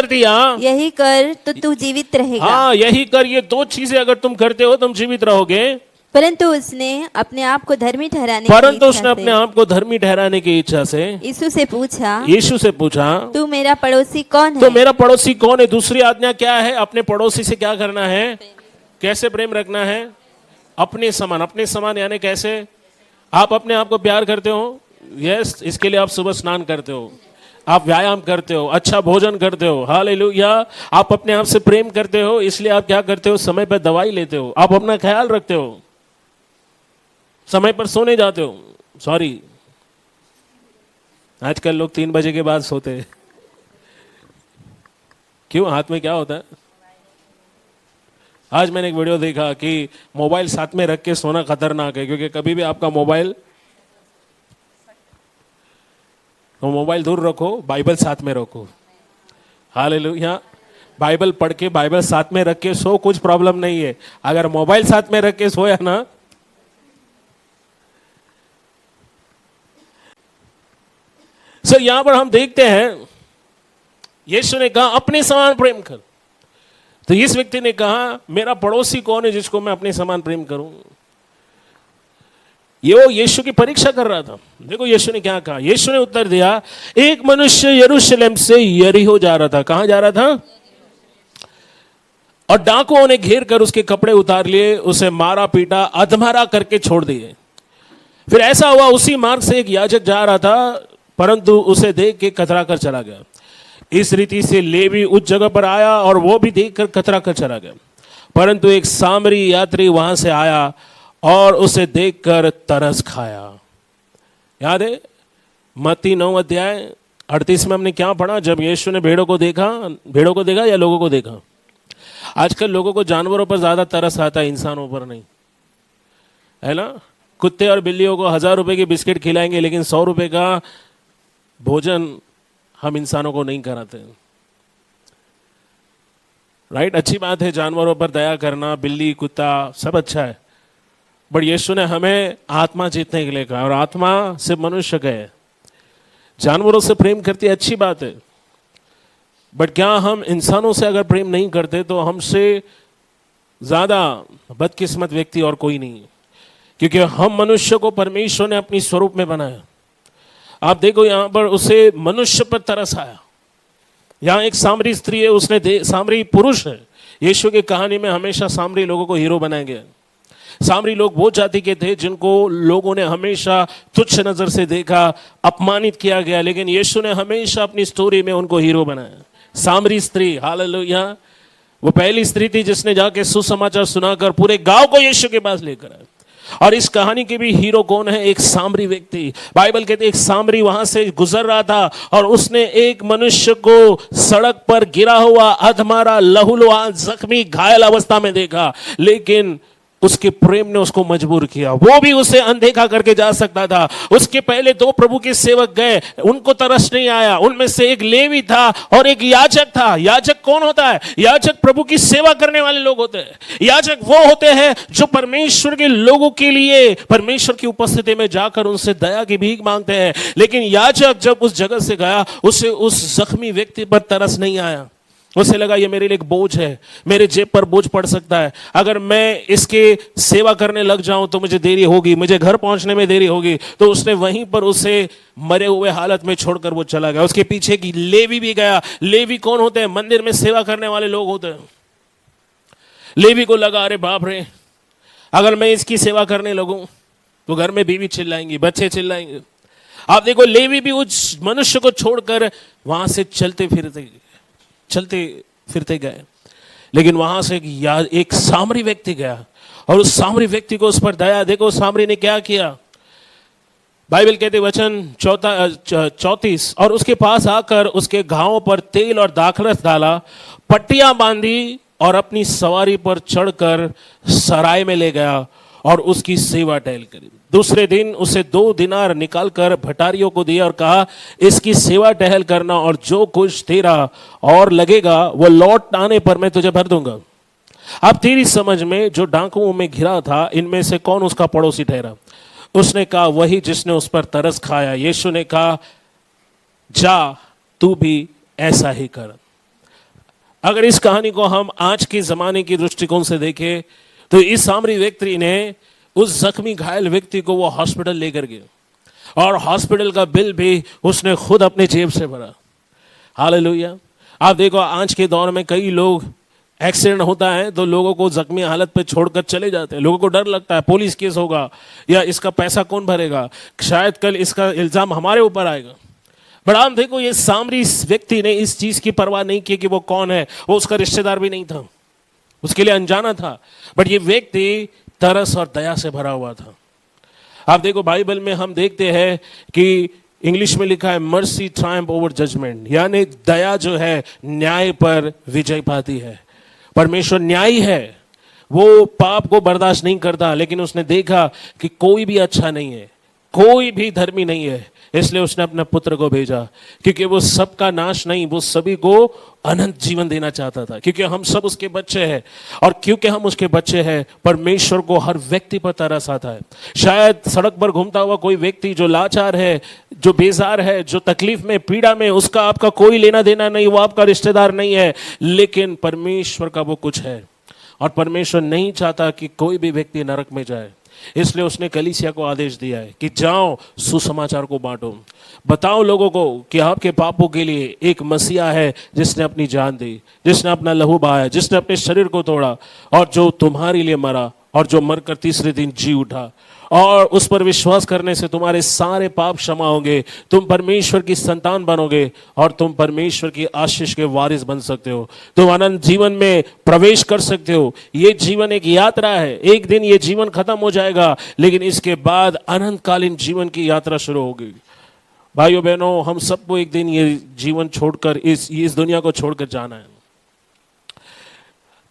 दिया, यही कर तो तू जीवित रहेगा। हाँ यही कर, ये दो चीजें अगर तुम करते हो तुम जीवित रहोगे। परंतु उसने अपने आप को धर्मी ठहराने की इच्छा से यीशु से पूछा तू मेरा पड़ोसी कौन है। दूसरी आज्ञा क्या है, अपने पड़ोसी से क्या करना है, कैसे प्रेम रखना है, अपने समान यानी कैसे आप अपने आप को प्यार करते हो। यस, इसके लिए आप सुबह स्नान करते हो, आप व्यायाम करते हो, अच्छा भोजन करते हो, हालेलुया। आप अपने आप से प्रेम करते हो, इसलिए आप क्या करते हो, समय पर दवाई लेते हो, आप अपना ख्याल रखते हो, समय पर सोने जाते हो। सॉरी, आजकल लोग 3 बजे के बाद सोते हैं। क्यों, हाथ में क्या होता है। आज मैंने एक वीडियो देखा कि मोबाइल साथ में रख के सोना खतरनाक है, क्योंकि कभी भी आपका मोबाइल दूर रखो, बाइबल साथ में रखो। हालेलुया। बाइबल पढ़ के, बाइबल साथ में रख के सो, कुछ प्रॉब्लम नहीं है। अगर मोबाइल साथ में रख के सोया ना, सो यहां पर हम देखते हैं यीशु ने कहा अपने समान प्रेम कर। तो इस व्यक्ति ने कहा मेरा पड़ोसी कौन है जिसको मैं अपने समान प्रेम करूं। ये वो यीशु की परीक्षा कर रहा था। देखो यीशु ने क्या कहा, यीशु ने उत्तर दिया, एक मनुष्य यरूशलेम से यरीहो जा रहा था। कहां जा रहा था, और डाकुओं ने घेर कर उसके कपड़े उतार लिए, उसे मारा पीटा, अधमरा करके छोड़ दिए। फिर ऐसा हुआ उसी मार्ग से एक याजक जा रहा था, परंतु उसे देख के कतरा कर चला गया। इस रीति से लेवी उस जगह पर आया और वो भी देखकर कतरा कर चला गया। परंतु एक सामरी यात्री वहां से आया और उसे देखकर तरस खाया। याद है मत्ती 9 अध्याय 38 में हमने क्या पढ़ा, जब यीशु ने भेड़ों को देखा या लोगों को देखा। आजकल लोगों को जानवरों पर ज्यादा तरस आता है, इंसानों पर नहीं, है ना। कुत्ते और बिल्लियों को 1000 रुपए की बिस्किट खिलाएंगे, लेकिन 100 रुपए का भोजन हम इंसानों को नहीं कराते। राइट, अच्छी बात है जानवरों पर दया करना, बिल्ली कुत्ता सब अच्छा है, बट यीशु ने हमें आत्मा जीतने के लिए कहा, और आत्मा से मनुष्य गए। जानवरों से प्रेम करती अच्छी बात है, बट क्या हम इंसानों से अगर प्रेम नहीं करते तो हमसे ज्यादा बदकिस्मत व्यक्ति और कोई नहीं, क्योंकि हम मनुष्य को परमेश्वर ने अपनी स्वरूप में बनाया। आप देखो यहां पर उसे मनुष्य पर तरस आया। यहां एक सामरी स्त्री है, उसने सामरी पुरुष है। यीशु की कहानी में हमेशा सामरी लोगों को हीरो बनाया गया। सामरी लोग वो जाति के थे जिनको लोगों ने हमेशा तुच्छ नजर से देखा, अपमानित किया गया, लेकिन यीशु ने हमेशा अपनी स्टोरी में उनको हीरो बनाया। सामरी स्त्री, हालेलुया, वो पहली स्त्री थी जिसने जाके सुसमाचार सुनाकर पूरे गांव को यीशु के पास लेकर आया। और इस कहानी के भी हीरो कौन है, एक सामरी व्यक्ति। बाइबल कहते एक सामरी वहां से गुजर रहा था और उसने एक मनुष्य को सड़क पर गिरा हुआ, अधमरा, लहूलुहान, जख्मी, घायल अवस्था में देखा, लेकिन उसके प्रेम ने उसको मजबूर किया। वो भी उसे अनदेखा करके जा सकता था। उसके पहले 2 प्रभु के सेवक गए, उनको तरस नहीं आया। उनमें से एक लेवी था और एक याजक था। याजक कौन होता है, याजक प्रभु की सेवा करने वाले लोग होते हैं। याजक वो होते हैं जो परमेश्वर के लोगों के लिए परमेश्वर की उपस्थिति में जाकर उनसे दया की भीख मांगते हैं। लेकिन याजक जब उस जगह से गया, उसे उस जख्मी व्यक्ति पर तरस नहीं आया। उसे लगा ये मेरे लिए एक बोझ है, मेरे जेब पर बोझ पड़ सकता है, अगर मैं इसके सेवा करने लग जाऊं तो मुझे देरी होगी, मुझे घर पहुंचने में देरी होगी। तो उसने वहीं पर उसे मरे हुए हालत में छोड़कर वो चला गया। उसके पीछे की लेवी भी गया। लेवी कौन होते हैं, मंदिर में सेवा करने वाले लोग होते हैं। लेवी को लगा अरे बाप रे, अगर मैं इसकी सेवा करने लगूं तो घर में बीवी चिल्लाएंगी, बच्चे चिल्लाएंगे। आप देखो लेवी भी उस मनुष्य को छोड़कर वहां से चलते फिरते गए, लेकिन वहां से एक सामरी व्यक्ति गया और उस सामरी व्यक्ति को उस पर दया। देखो सामरी ने क्या किया, बाइबल कहते वचन 34, और उसके पास आकर उसके घावों पर तेल और दाखरस डाला, पट्टियां बांधी और अपनी सवारी पर चढ़कर सराय में ले गया और उसकी सेवा टहल करी। दूसरे दिन उसे 2 दिनार निकालकर भटारियों को दिया और कहा, इसकी सेवा टहल करना और जो कुछ तेरा और लगेगा वो लौट आने पर मैं तुझे भर दूंगा। अब तेरी समझ में जो डाकुओं में घिरा था, इनमें से कौन उसका पड़ोसी ठहरा? उसने कहा, वही जिसने उस पर तरस खाया। यीशु ने कहा, जा तू भी ऐसा ही कर। अगर इस कहानी को हम आज के जमाने की दृष्टिकोण से देखें तो इस सामरी व्यक्ति ने उस जख्मी घायल व्यक्ति को वो हॉस्पिटल लेकर गया और हॉस्पिटल का बिल भी उसने खुद अपने जेब से भरा। हालेलुया। आप देखो आज के दौर में कई लोग, एक्सीडेंट होता है तो लोगों को जख्मी हालत पे छोड़कर चले जाते हैं। लोगों को डर लगता है पुलिस केस होगा या इसका पैसा कौन भरेगा, शायद कल इसका इल्जाम हमारे ऊपर आएगा। बट आप देखो ये सामरी व्यक्ति ने इस चीज की परवाह नहीं की कि वो कौन है, वो उसका रिश्तेदार भी नहीं था, उसके लिए अनजाना था। बट ये व्यक्ति तरस और दया से भरा हुआ था। आप देखो बाइबल में हम देखते हैं कि इंग्लिश में लिखा है मर्सी ट्रायम्फ ओवर जजमेंट, यानी दया जो है न्याय पर विजय पाती है। परमेश्वर न्यायी है, वो पाप को बर्दाश्त नहीं करता, लेकिन उसने देखा कि कोई भी अच्छा नहीं है, कोई भी धर्मी नहीं है, इसलिए उसने अपने पुत्र को भेजा, क्योंकि वो सबका नाश नहीं, वो सभी को अनंत जीवन देना चाहता था। क्योंकि हम सब उसके बच्चे हैं और क्योंकि हम उसके बच्चे हैं, परमेश्वर को हर व्यक्ति पर तरस आता है। शायद सड़क पर घूमता हुआ कोई व्यक्ति जो लाचार है, जो बेजार है, जो तकलीफ में, पीड़ा में, उसका आपका कोई लेना देना नहीं, वो आपका रिश्तेदार नहीं है, लेकिन परमेश्वर का वो कुछ है। और परमेश्वर नहीं चाहता कि कोई भी व्यक्ति नरक में जाए, इसलिए उसने कलीसिया को आदेश दिया है कि जाओ सुसमाचार को बांटो, बताओ लोगों को कि आपके पापों के लिए एक मसीहा है जिसने अपनी जान दी, जिसने अपना लहू बहाया, जिसने अपने शरीर को तोड़ा और जो तुम्हारे लिए मरा और जो मरकर तीसरे दिन जी उठा, और उस पर विश्वास करने से तुम्हारे सारे पाप क्षमा होंगे, तुम परमेश्वर की संतान बनोगे और तुम परमेश्वर की आशीष के वारिस बन सकते हो, तुम अनंत जीवन में प्रवेश कर सकते हो। ये जीवन एक यात्रा है, एक दिन ये जीवन खत्म हो जाएगा, लेकिन इसके बाद अनंतकालीन जीवन की यात्रा शुरू होगी। भाइयों बहनों, हम सबको एक दिन ये जीवन छोड़कर, इस दुनिया को छोड़कर जाना है।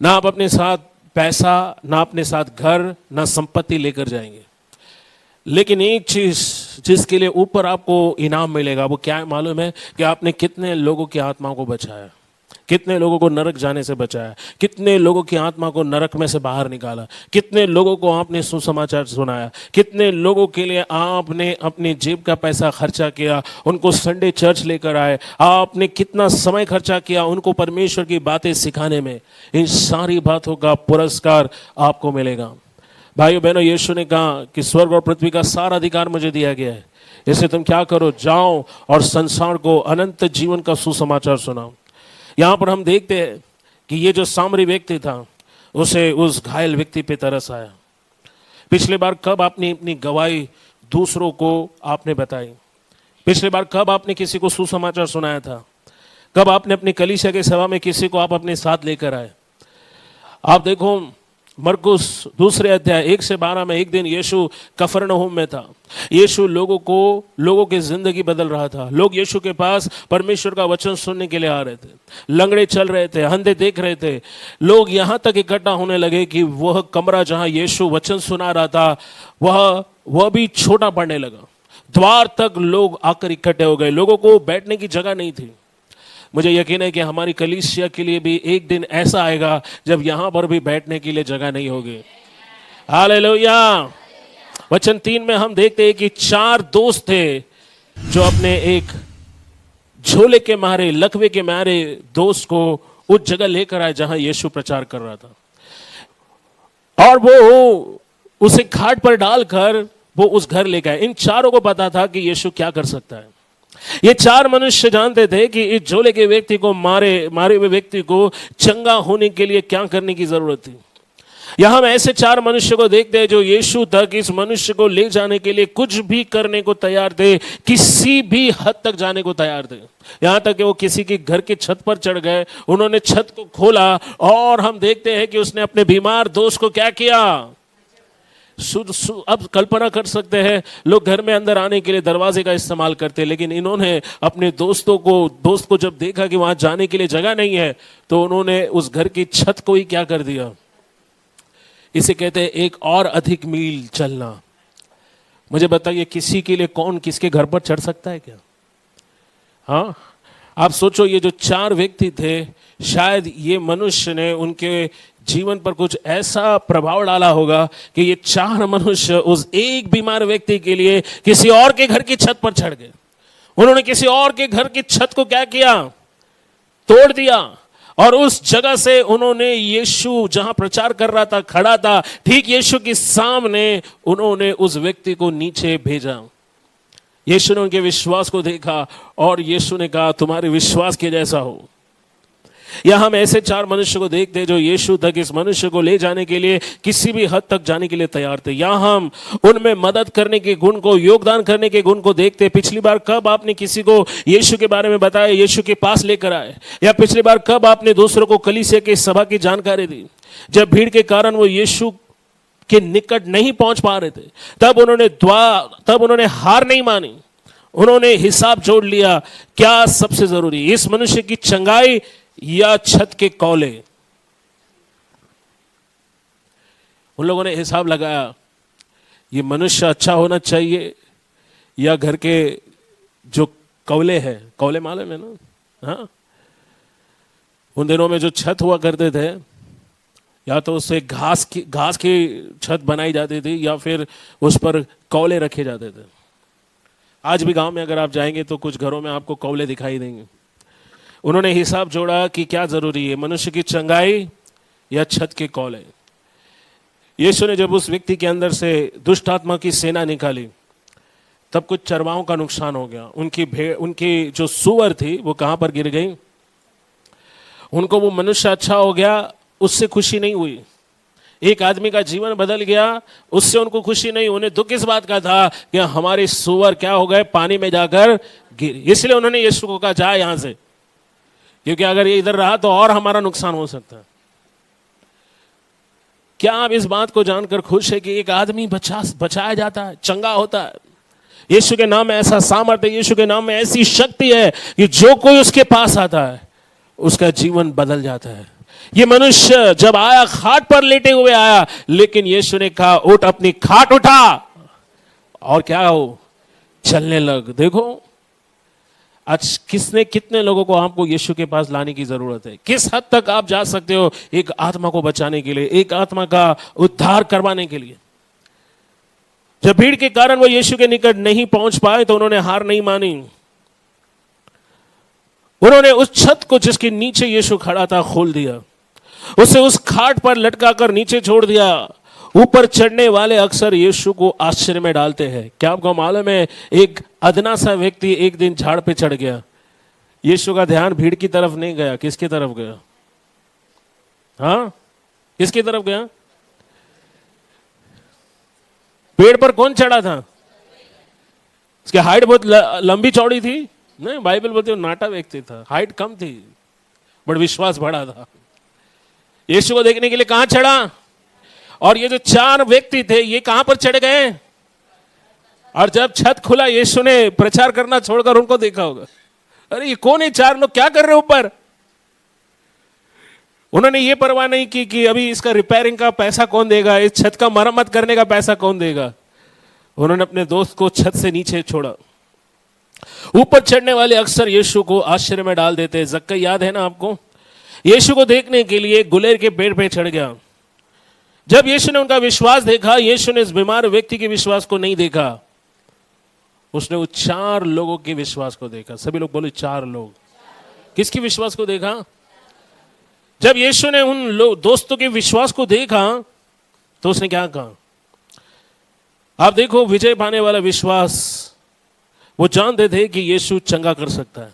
ना आप अपने साथ पैसा, ना अपने साथ घर, ना संपत्ति लेकर जाएंगे, लेकिन एक चीज जिसके लिए ऊपर आपको इनाम मिलेगा, वो क्या है मालूम है? कि आपने कितने लोगों की आत्मा को बचाया, कितने लोगों को नरक जाने से बचाया, कितने लोगों की आत्मा को नरक में से बाहर निकाला, कितने लोगों को आपने सुसमाचार सुनाया, कितने लोगों के लिए आपने अपनी जेब का पैसा खर्चा किया, उनको संडे चर्च लेकर आए, आपने कितना समय खर्चा किया उनको परमेश्वर की बातें सिखाने में। इन सारी बातों का पुरस्कार आपको मिलेगा। भाइयों बहनों, यीशु ने कहा कि स्वर्ग और पृथ्वी का सारा अधिकार मुझे दिया गया है, इससे तुम क्या करो, जाओ और संसार को अनंत जीवन का सुसमाचार सुनाओ। यहाँ पर हम देखते हैं कि ये जो सामरी व्यक्ति था, उसे उस घायल व्यक्ति पे तरस आया। पिछले बार कब आपने अपनी गवाही दूसरों को आपने बताई? पिछले बार कब आपने किसी को सुसमाचार सुनाया था? कब आपने अपनी कलीसिया के सभा में किसी को आप अपने साथ लेकर आए? आप देखो मरकुस 2 अध्याय 1 से 12 में एक दिन यीशु कफरनहूम में था। यीशु लोगों की जिंदगी बदल रहा था। लोग यीशु के पास परमेश्वर का वचन सुनने के लिए आ रहे थे, लंगड़े चल रहे थे, अंधे देख रहे थे। लोग यहाँ तक इकट्ठा होने लगे कि वह कमरा जहाँ यीशु वचन सुना रहा था वह भी छोटा पड़ने लगा। द्वार तक लोग आकर इकट्ठे हो गए, लोगों को बैठने की जगह नहीं थी। मुझे यकीन है कि हमारी कलीसिया के लिए भी एक दिन ऐसा आएगा जब यहां पर भी बैठने के लिए जगह नहीं होगी। हालेलुया। वचन 3 में हम देखते हैं कि 4 दोस्त थे जो अपने एक झोले के मारे, लकवे के मारे दोस्त को उस जगह लेकर आए जहां यीशु प्रचार कर रहा था, और वो उसे खाट पर डालकर वो उस घर ले गए। इन चारों को पता था कि यीशु क्या कर सकता है। ये 4 मनुष्य जानते थे कि इस झोले के व्यक्ति को, मारे हुए व्यक्ति को चंगा होने के लिए क्या करने की जरूरत थी। यहां हम ऐसे 4 मनुष्य को देखते हैं जो यीशु तक इस मनुष्य को ले जाने के लिए कुछ भी करने को तैयार थे, किसी भी हद तक जाने को तैयार थे। यहां तक कि वो किसी के घर की छत पर चढ़ गए, उन्होंने छत को खोला और हम देखते हैं कि उसने अपने बीमार दोस्त को क्या किया? अब कल्पना कर सकते हैं, लोग घर में अंदर आने के लिए दरवाजे का इस्तेमाल करते, लेकिन इन्होंने अपने दोस्त को जब देखा कि वहां जाने के लिए जगह नहीं है, तो उन्होंने उस घर की छत को ही क्या कर दिया, इसे कहते हैं एक और अधिक मील चलना। मुझे बताइए, किसी के लिए कौन किसके घर पर चढ़ सकता है क्या? हाँ, आप सोचो, ये जो 4 व्यक्ति थे, शायद ये मनुष्य ने उनके जीवन पर कुछ ऐसा प्रभाव डाला होगा कि ये 4 मनुष्य उस एक बीमार व्यक्ति के लिए किसी और के घर की छत पर चढ़ गए। उन्होंने किसी और के घर की छत को क्या किया, तोड़ दिया, और उस जगह से उन्होंने यीशु जहां प्रचार कर रहा था, खड़ा था, ठीक यीशु के सामने उन्होंने उस व्यक्ति को नीचे भेजा। यीशु ने उनके विश्वास को देखा और यीशु ने कहा, तुम्हारे विश्वास के जैसा हो। या हम ऐसे 4 मनुष्य को देखते हैं जो यीशु तक इस मनुष्य को ले जाने के लिए किसी भी हद तक जाने के लिए तैयार थे। या हम उनमें मदद करने के गुण को, योगदान करने के गुण को देखते हैं। पिछली बार कब आपने किसी को यीशु के बारे में बताया, यीशु के पास लेकर आए? या पिछली बार कब आपने दूसरों को कलीसिया के सभा की जानकारी दी? जब भीड़ के कारण वो यीशु के निकट नहीं पहुंच पा रहे थे, तब उन्होंने हार नहीं मानी, उन्होंने हिसाब जोड़ लिया, क्या सबसे जरूरी, इस मनुष्य की चंगाई या छत के कौले? उन लोगों ने हिसाब लगाया, ये मनुष्य अच्छा होना चाहिए या घर के जो कौले हैं, कौले मालूम है ना? हाँ, उन दिनों में जो छत हुआ करते थे, या तो उससे घास की छत बनाई जाती थी या फिर उस पर कौले रखे जाते थे। आज भी गांव में अगर आप जाएंगे तो कुछ घरों में आपको कौले दिखाई देंगे। उन्होंने हिसाब जोड़ा कि क्या जरूरी है, मनुष्य की चंगाई या छत के कौले? यीशु ने जब उस व्यक्ति के अंदर से दुष्ट आत्मा की सेना निकाली, तब कुछ चरवाहों का नुकसान हो गया। उनकी जो सुअर थी वो कहां पर गिर गई। उनको वो मनुष्य अच्छा हो गया, उससे खुशी नहीं हुई। एक आदमी का जीवन बदल गया, उससे उनको खुशी नहीं। उन्हें दुख इस बात का था कि हमारे सुअर क्या हो गए, पानी में जाकर गिर। इसलिए उन्होंने यीशु को कहा, जा यहां से, क्योंकि अगर ये इधर रहा तो और हमारा नुकसान हो सकता है। क्या आप इस बात को जानकर खुश है कि एक आदमी बचाया जाता है, चंगा होता है? यीशु के नाम में ऐसा सामर्थ्य, यीशु के नाम में ऐसी शक्ति है कि जो कोई उसके पास आता है उसका जीवन बदल जाता है। ये मनुष्य जब आया, खाट पर लेटे हुए आया, लेकिन यीशु ने कहा, उठ, अपनी खाट उठा और क्या हो, चलने लग। देखो आज कितने लोगों को आपको यीशु के पास लाने की जरूरत है? किस हद तक आप जा सकते हो एक आत्मा को बचाने के लिए, एक आत्मा का उद्धार करवाने के लिए? जब भीड़ के कारण वो यीशु के निकट नहीं पहुंच पाए तो उन्होंने हार नहीं मानी। उन्होंने उस छत को जिसके नीचे यीशु खड़ा था खोल दिया, उसे उस खाट पर लटका कर नीचे छोड़ दिया। ऊपर चढ़ने वाले अक्सर यीशु को आश्चर्य में डालते हैं। क्या आपको मालूम है, एक अदना सा व्यक्ति एक दिन झाड़ पे चढ़ गया। यीशु का ध्यान भीड़ की तरफ नहीं गया, किसकी तरफ गया? हाँ, किसकी तरफ गया? पेड़ पर कौन चढ़ा था? उसकी हाइट बहुत लंबी चौड़ी थी? नहीं, बाइबल बोलती है नाटा व्यक्ति था, हाइट कम थी, बट विश्वास बड़ा था। यीशु को देखने के लिए कहां चढ़ा? और ये जो 4 व्यक्ति थे, ये कहां पर चढ़ गए? और जब छत खुला, यीशु ने प्रचार करना छोड़कर उनको देखा होगा, अरे ये कौन है, 4 लोग क्या कर रहे ऊपर? उन्होंने ये परवाह नहीं की कि अभी इसका रिपेयरिंग का पैसा कौन देगा, इस छत का मरम्मत करने का पैसा कौन देगा। उन्होंने अपने दोस्त को छत से नीचे छोड़ा। ऊपर चढ़ने वाले अक्सर यीशु को आश्चर्य में डाल देते हैं। जक्कई याद है ना आपको? यीशु को देखने के लिए गुलेर के पेड़ पे चढ़ गया। जब यीशु ने उनका विश्वास देखा, यीशु ने इस बीमार व्यक्ति के विश्वास को नहीं देखा, उसने वो 4 लोगों के विश्वास को देखा। सभी लोग बोले 4 लोग। किसके विश्वास को देखा? जब यीशु ने उन दोस्तों के विश्वास को देखा तो उसने क्या कहा? आप देखो, विजय पाने वाला विश्वास। वो जानते थे कि यीशु चंगा कर सकता है,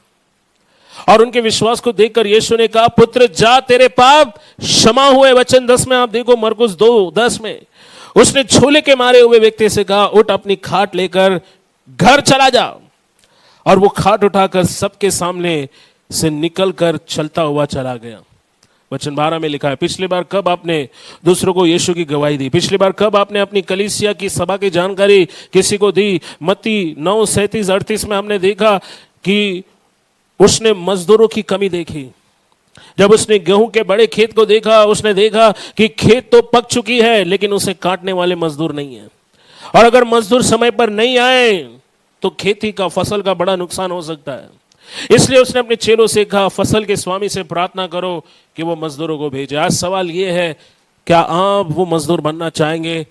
और उनके विश्वास को देखकर यीशु ने कहा, पुत्र जा, तेरे पाप क्षमा हुए। वचन 10 में आप देखो, मरकुस 2:10 में उसने झोले के मारे हुए व्यक्ति से कहा, उठ, अपनी खाट लेकर घर चला जा। और वो खाट उठाकर सबके सामने से निकलकर चलता हुआ चला गया। वचन 12 में लिखा है, पिछली बार कब आपने दूसरों को यीशु की गवाही दी? पिछली बार कब आपने अपनी कलीसिया की सभा की जानकारी किसी को दी? मत्ती 9:37-38 में हमने देखा कि उसने मजदूरों की कमी देखी। जब उसने गेहूं के बड़े खेत को देखा, उसने देखा कि खेत तो पक चुकी है लेकिन उसे काटने वाले मजदूर नहीं है, और अगर मजदूर समय पर नहीं आए तो खेती का, फसल का बड़ा नुकसान हो सकता है। इसलिए उसने अपने चेलों से कहा, फसल के स्वामी से प्रार्थना करो कि वो मजदूरों को भेजे। आज सवाल ये है, क्या आप वो मजदूर बनना चाहेंगे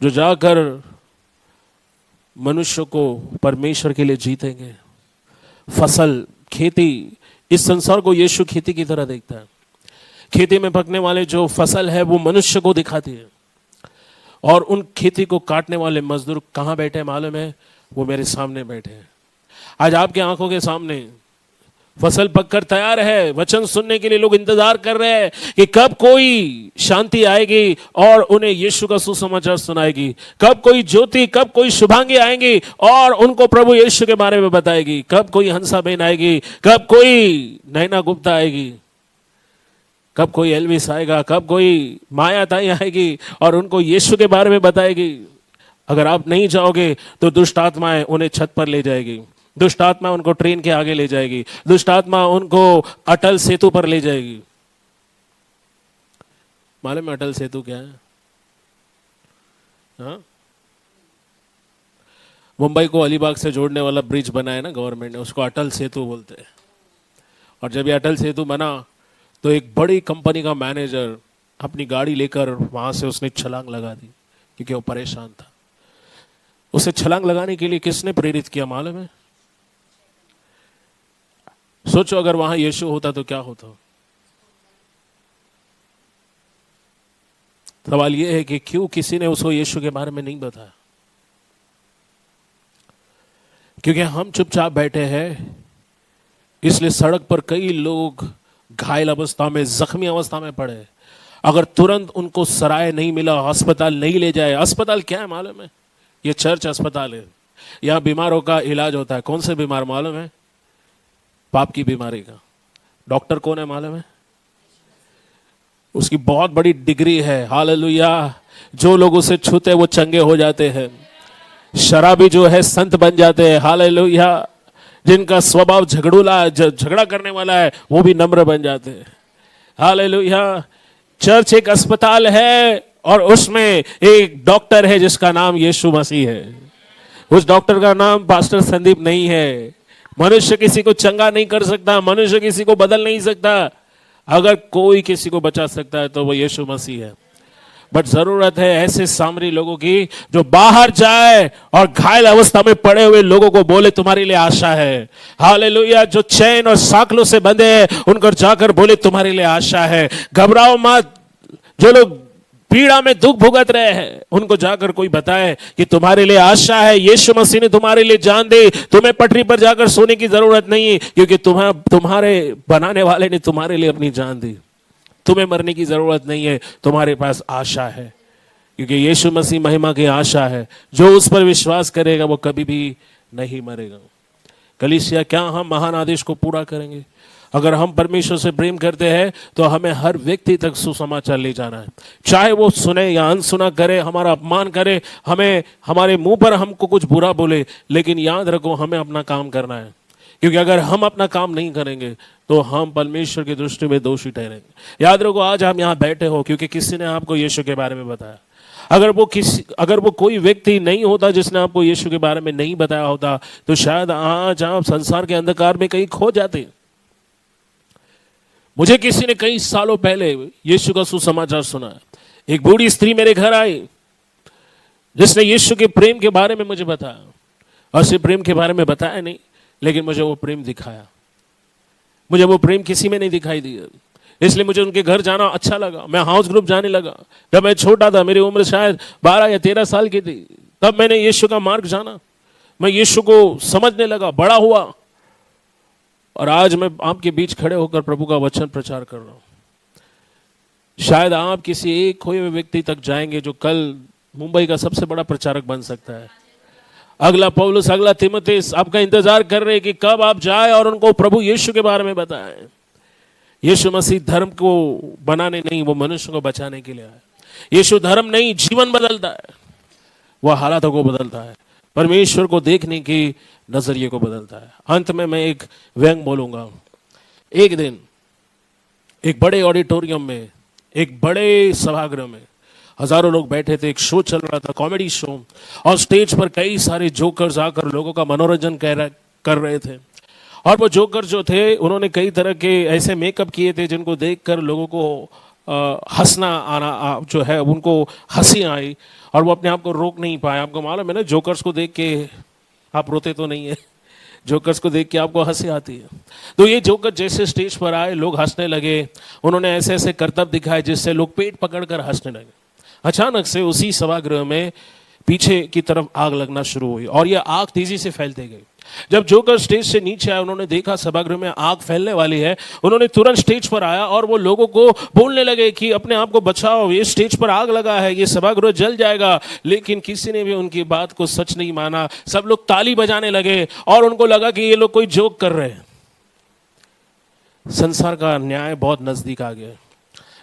जो जाकर मनुष्य को परमेश्वर के लिए जीतेंगे? फसल, खेती, इस संसार को यीशु खेती की तरह देखता है। खेती में पकने वाले जो फसल है वो मनुष्य को दिखाती है, और उन खेती को काटने वाले मजदूर कहाँ बैठे हैं मालूम है? वो मेरे सामने बैठे हैं। आज आपके आंखों के सामने फसल पककर तैयार है, वचन सुनने के लिए लोग इंतजार कर रहे हैं कि कब कोई शांति आएगी और उन्हें यीशु का सुसमाचार सुनाएगी, कब कोई ज्योति, कब कोई शुभांगी आएंगी और उनको प्रभु यीशु के बारे में बताएगी, कब कोई हंसा बहन आएगी, कब कोई नैना गुप्ता आएगी, कब कोई एल्विस आएगा, कब कोई माया ताई आएगी और उनको यीशु के बारे में बताएगी। अगर आप नहीं जाओगे तो दुष्ट आत्माएं उन्हें छत पर ले जाएगी, दुष्ट आत्मा उनको ट्रेन के आगे ले जाएगी, दुष्ट आत्मा उनको अटल सेतु पर ले जाएगी। मालूम है अटल सेतु क्या है? हाँ? मुंबई को अलीबाग से जोड़ने वाला ब्रिज बना है ना गवर्नमेंट ने, उसको अटल सेतु बोलते हैं। और जब ये अटल सेतु बना तो एक बड़ी कंपनी का मैनेजर अपनी गाड़ी लेकर वहां से उसने छलांग लगा दी, क्योंकि वो परेशान था। उसे छलांग लगाने के लिए किसने प्रेरित किया मालूम है? सोचो अगर वहां यीशु होता तो क्या होता। सवाल यह है कि क्यों किसी ने उसको यीशु के बारे में नहीं बताया? क्योंकि हम चुपचाप बैठे हैं, इसलिए सड़क पर कई लोग घायल अवस्था में, जख्मी अवस्था में पड़े। अगर तुरंत उनको सराय नहीं मिला, अस्पताल नहीं ले जाए। अस्पताल क्या है मालूम है? ये चर्च अस्पताल है। यहाँ बीमारों का इलाज होता है। कौन से बीमार मालूम है? पाप की बीमारी का। डॉक्टर कौन है मालूम है? उसकी बहुत बड़ी डिग्री है। हालेलुया। जो लोग उसे छूते हैं वो चंगे हो जाते हैं। शराबी जो है संत बन जाते हैं। हालेलुया। जिनका स्वभाव झगड़ा करने वाला है वो भी नम्र बन जाते हैं। हालेलुया। चर्च एक अस्पताल है और उसमें एक डॉक्टर है जिसका नाम यीशु मसीह है। उस डॉक्टर का नाम पास्टर संदीप नहीं है। मनुष्य किसी को चंगा नहीं कर सकता, मनुष्य किसी को बदल नहीं सकता। अगर कोई किसी को बचा सकता है तो वो यीशु मसीह है। बट जरूरत है ऐसे सामरी लोगों की जो बाहर जाए और घायल अवस्था में पड़े हुए लोगों को बोले तुम्हारे लिए आशा है। हालेलुया। जो चैन और साकलों से बंधे हैं उनको जाकर बोले तुम्हारे लिए आशा है, घबराओ मत। जो लोग पीड़ा में दुख भुगत रहे हैं उनको जाकर कोई बताए कि तुम्हारे लिए आशा है, यीशु मसीह ने तुम्हारे लिए जान दी, तुम्हें पटरी पर जाकर सोने की जरूरत नहीं, क्योंकि तुम्हारे बनाने वाले ने तुम्हारे लिए अपनी जान दी। तुम्हें मरने की जरूरत नहीं है, तुम्हारे पास आशा है, क्योंकि यीशु मसीह महिमा की आशा है। जो उस पर विश्वास करेगा वो कभी भी नहीं मरेगा। कलीसिया, क्या हम महान आदेश को पूरा करेंगे? अगर हम परमेश्वर से प्रेम करते हैं तो हमें हर व्यक्ति तक सुसमाचार ले जाना है, चाहे वो सुने या अनसुना करे, हमारा अपमान करे, हमें हमारे मुंह पर हमको कुछ बुरा बोले, लेकिन याद रखो हमें अपना काम करना है। क्योंकि अगर हम अपना काम नहीं करेंगे तो हम परमेश्वर की दृष्टि में दोषी ठहरेंगे। याद रखो आज हम यहाँ बैठे हो क्योंकि किसी ने आपको यीशु के बारे में बताया। अगर वो कोई व्यक्ति नहीं होता जिसने आपको यीशु के बारे में नहीं बताया होता तो शायद आज आप संसार के अंधकार में कहीं खो जाते। मुझे किसी ने कई सालों पहले यीशु का सुसमाचार सुना। एक बूढ़ी स्त्री मेरे घर आई जिसने यीशु के प्रेम के बारे में मुझे बताया, और सिर्फ प्रेम के बारे में बताया नहीं, लेकिन मुझे वो प्रेम दिखाया। मुझे वो प्रेम किसी में नहीं दिखाई दिया, इसलिए मुझे उनके घर जाना अच्छा लगा। मैं हाउस ग्रुप जाने लगा। जब मैं छोटा था, मेरी उम्र शायद 12 या 13 साल की थी, तब मैंने यीशु का मार्ग जाना। मैं यीशु को समझने लगा, बड़ा हुआ, और आज मैं आपके बीच खड़े होकर प्रभु का वचन प्रचार कर रहा हूं। शायद आप किसी एक खोए हुए व्यक्ति तक जाएंगे जो कल मुंबई का सबसे बड़ा प्रचारक बन सकता है। अगला पौलुस, अगला तीमुथियुस आपका इंतजार कर रहे हैं कि कब आप जाए और उनको प्रभु यीशु के बारे में बताएं। यीशु मसीह धर्म को बनाने नहीं, वो मनुष्य को बचाने के लिए आया। यीशु धर्म नहीं, जीवन बदलता है, वह हालातों को बदलता है, परमेश्वर को देखने की नजरिए को बदलता है। अंत में मैं एक व्यंग बोलूंगा। एक दिन एक बड़े ऑडिटोरियम में, एक बड़े सभागृह में हजारों लोग बैठे थे, एक शो चल रहा था, कॉमेडी शो, और स्टेज पर कई सारे जोकर्स आकर लोगों का मनोरंजन कर रहे थे। और वो जोकर जो थे उन्होंने कई तरह के ऐसे मेकअप किए थे जिनको देखकर लोगों को हंसना आना जो है, उनको हंसी आई और वो अपने आप को रोक नहीं पाए। आपको मालूम है ना, जोकर्स को देख के आप रोते तो नहीं है, जोकर्स को देख के आपको हंसी आती है। तो ये जोकर जैसे स्टेज पर आए, लोग हंसने लगे, उन्होंने ऐसे ऐसे करतब दिखाए जिससे लोग पेट पकड़कर हंसने लगे। अचानक से उसी सभागृह में पीछे की तरफ आग लगना शुरू हुई और यह आग तेजी से फैलती गई। जब जोकर स्टेज से नीचे आया, उन्होंने देखा सभागृह में आग फैलने वाली है, उन्होंने तुरंत स्टेज पर आया और वो लोगों को बोलने लगे कि अपने आप को बचाओ, ये स्टेज पर आग लगा है, ये सभागृह जल जाएगा। लेकिन किसी ने भी उनकी बात को सच नहीं माना। सब लोग ताली बजाने लगे और उनको लगा कि ये लोग कोई जोक कर रहे हैं। संसार का न्याय बहुत नजदीक आ गया।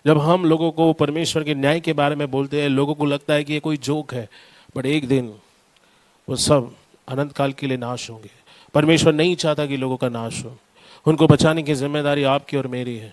जब हम लोगों को परमेश्वर के न्याय के बारे में बोलते हैं, लोगों को लगता है कि ये कोई जोक है, बट एक दिन वो सब अनंत काल के लिए नाश होंगे। परमेश्वर नहीं चाहता कि लोगों का नाश हो, उनको बचाने की जिम्मेदारी आपकी और मेरी है।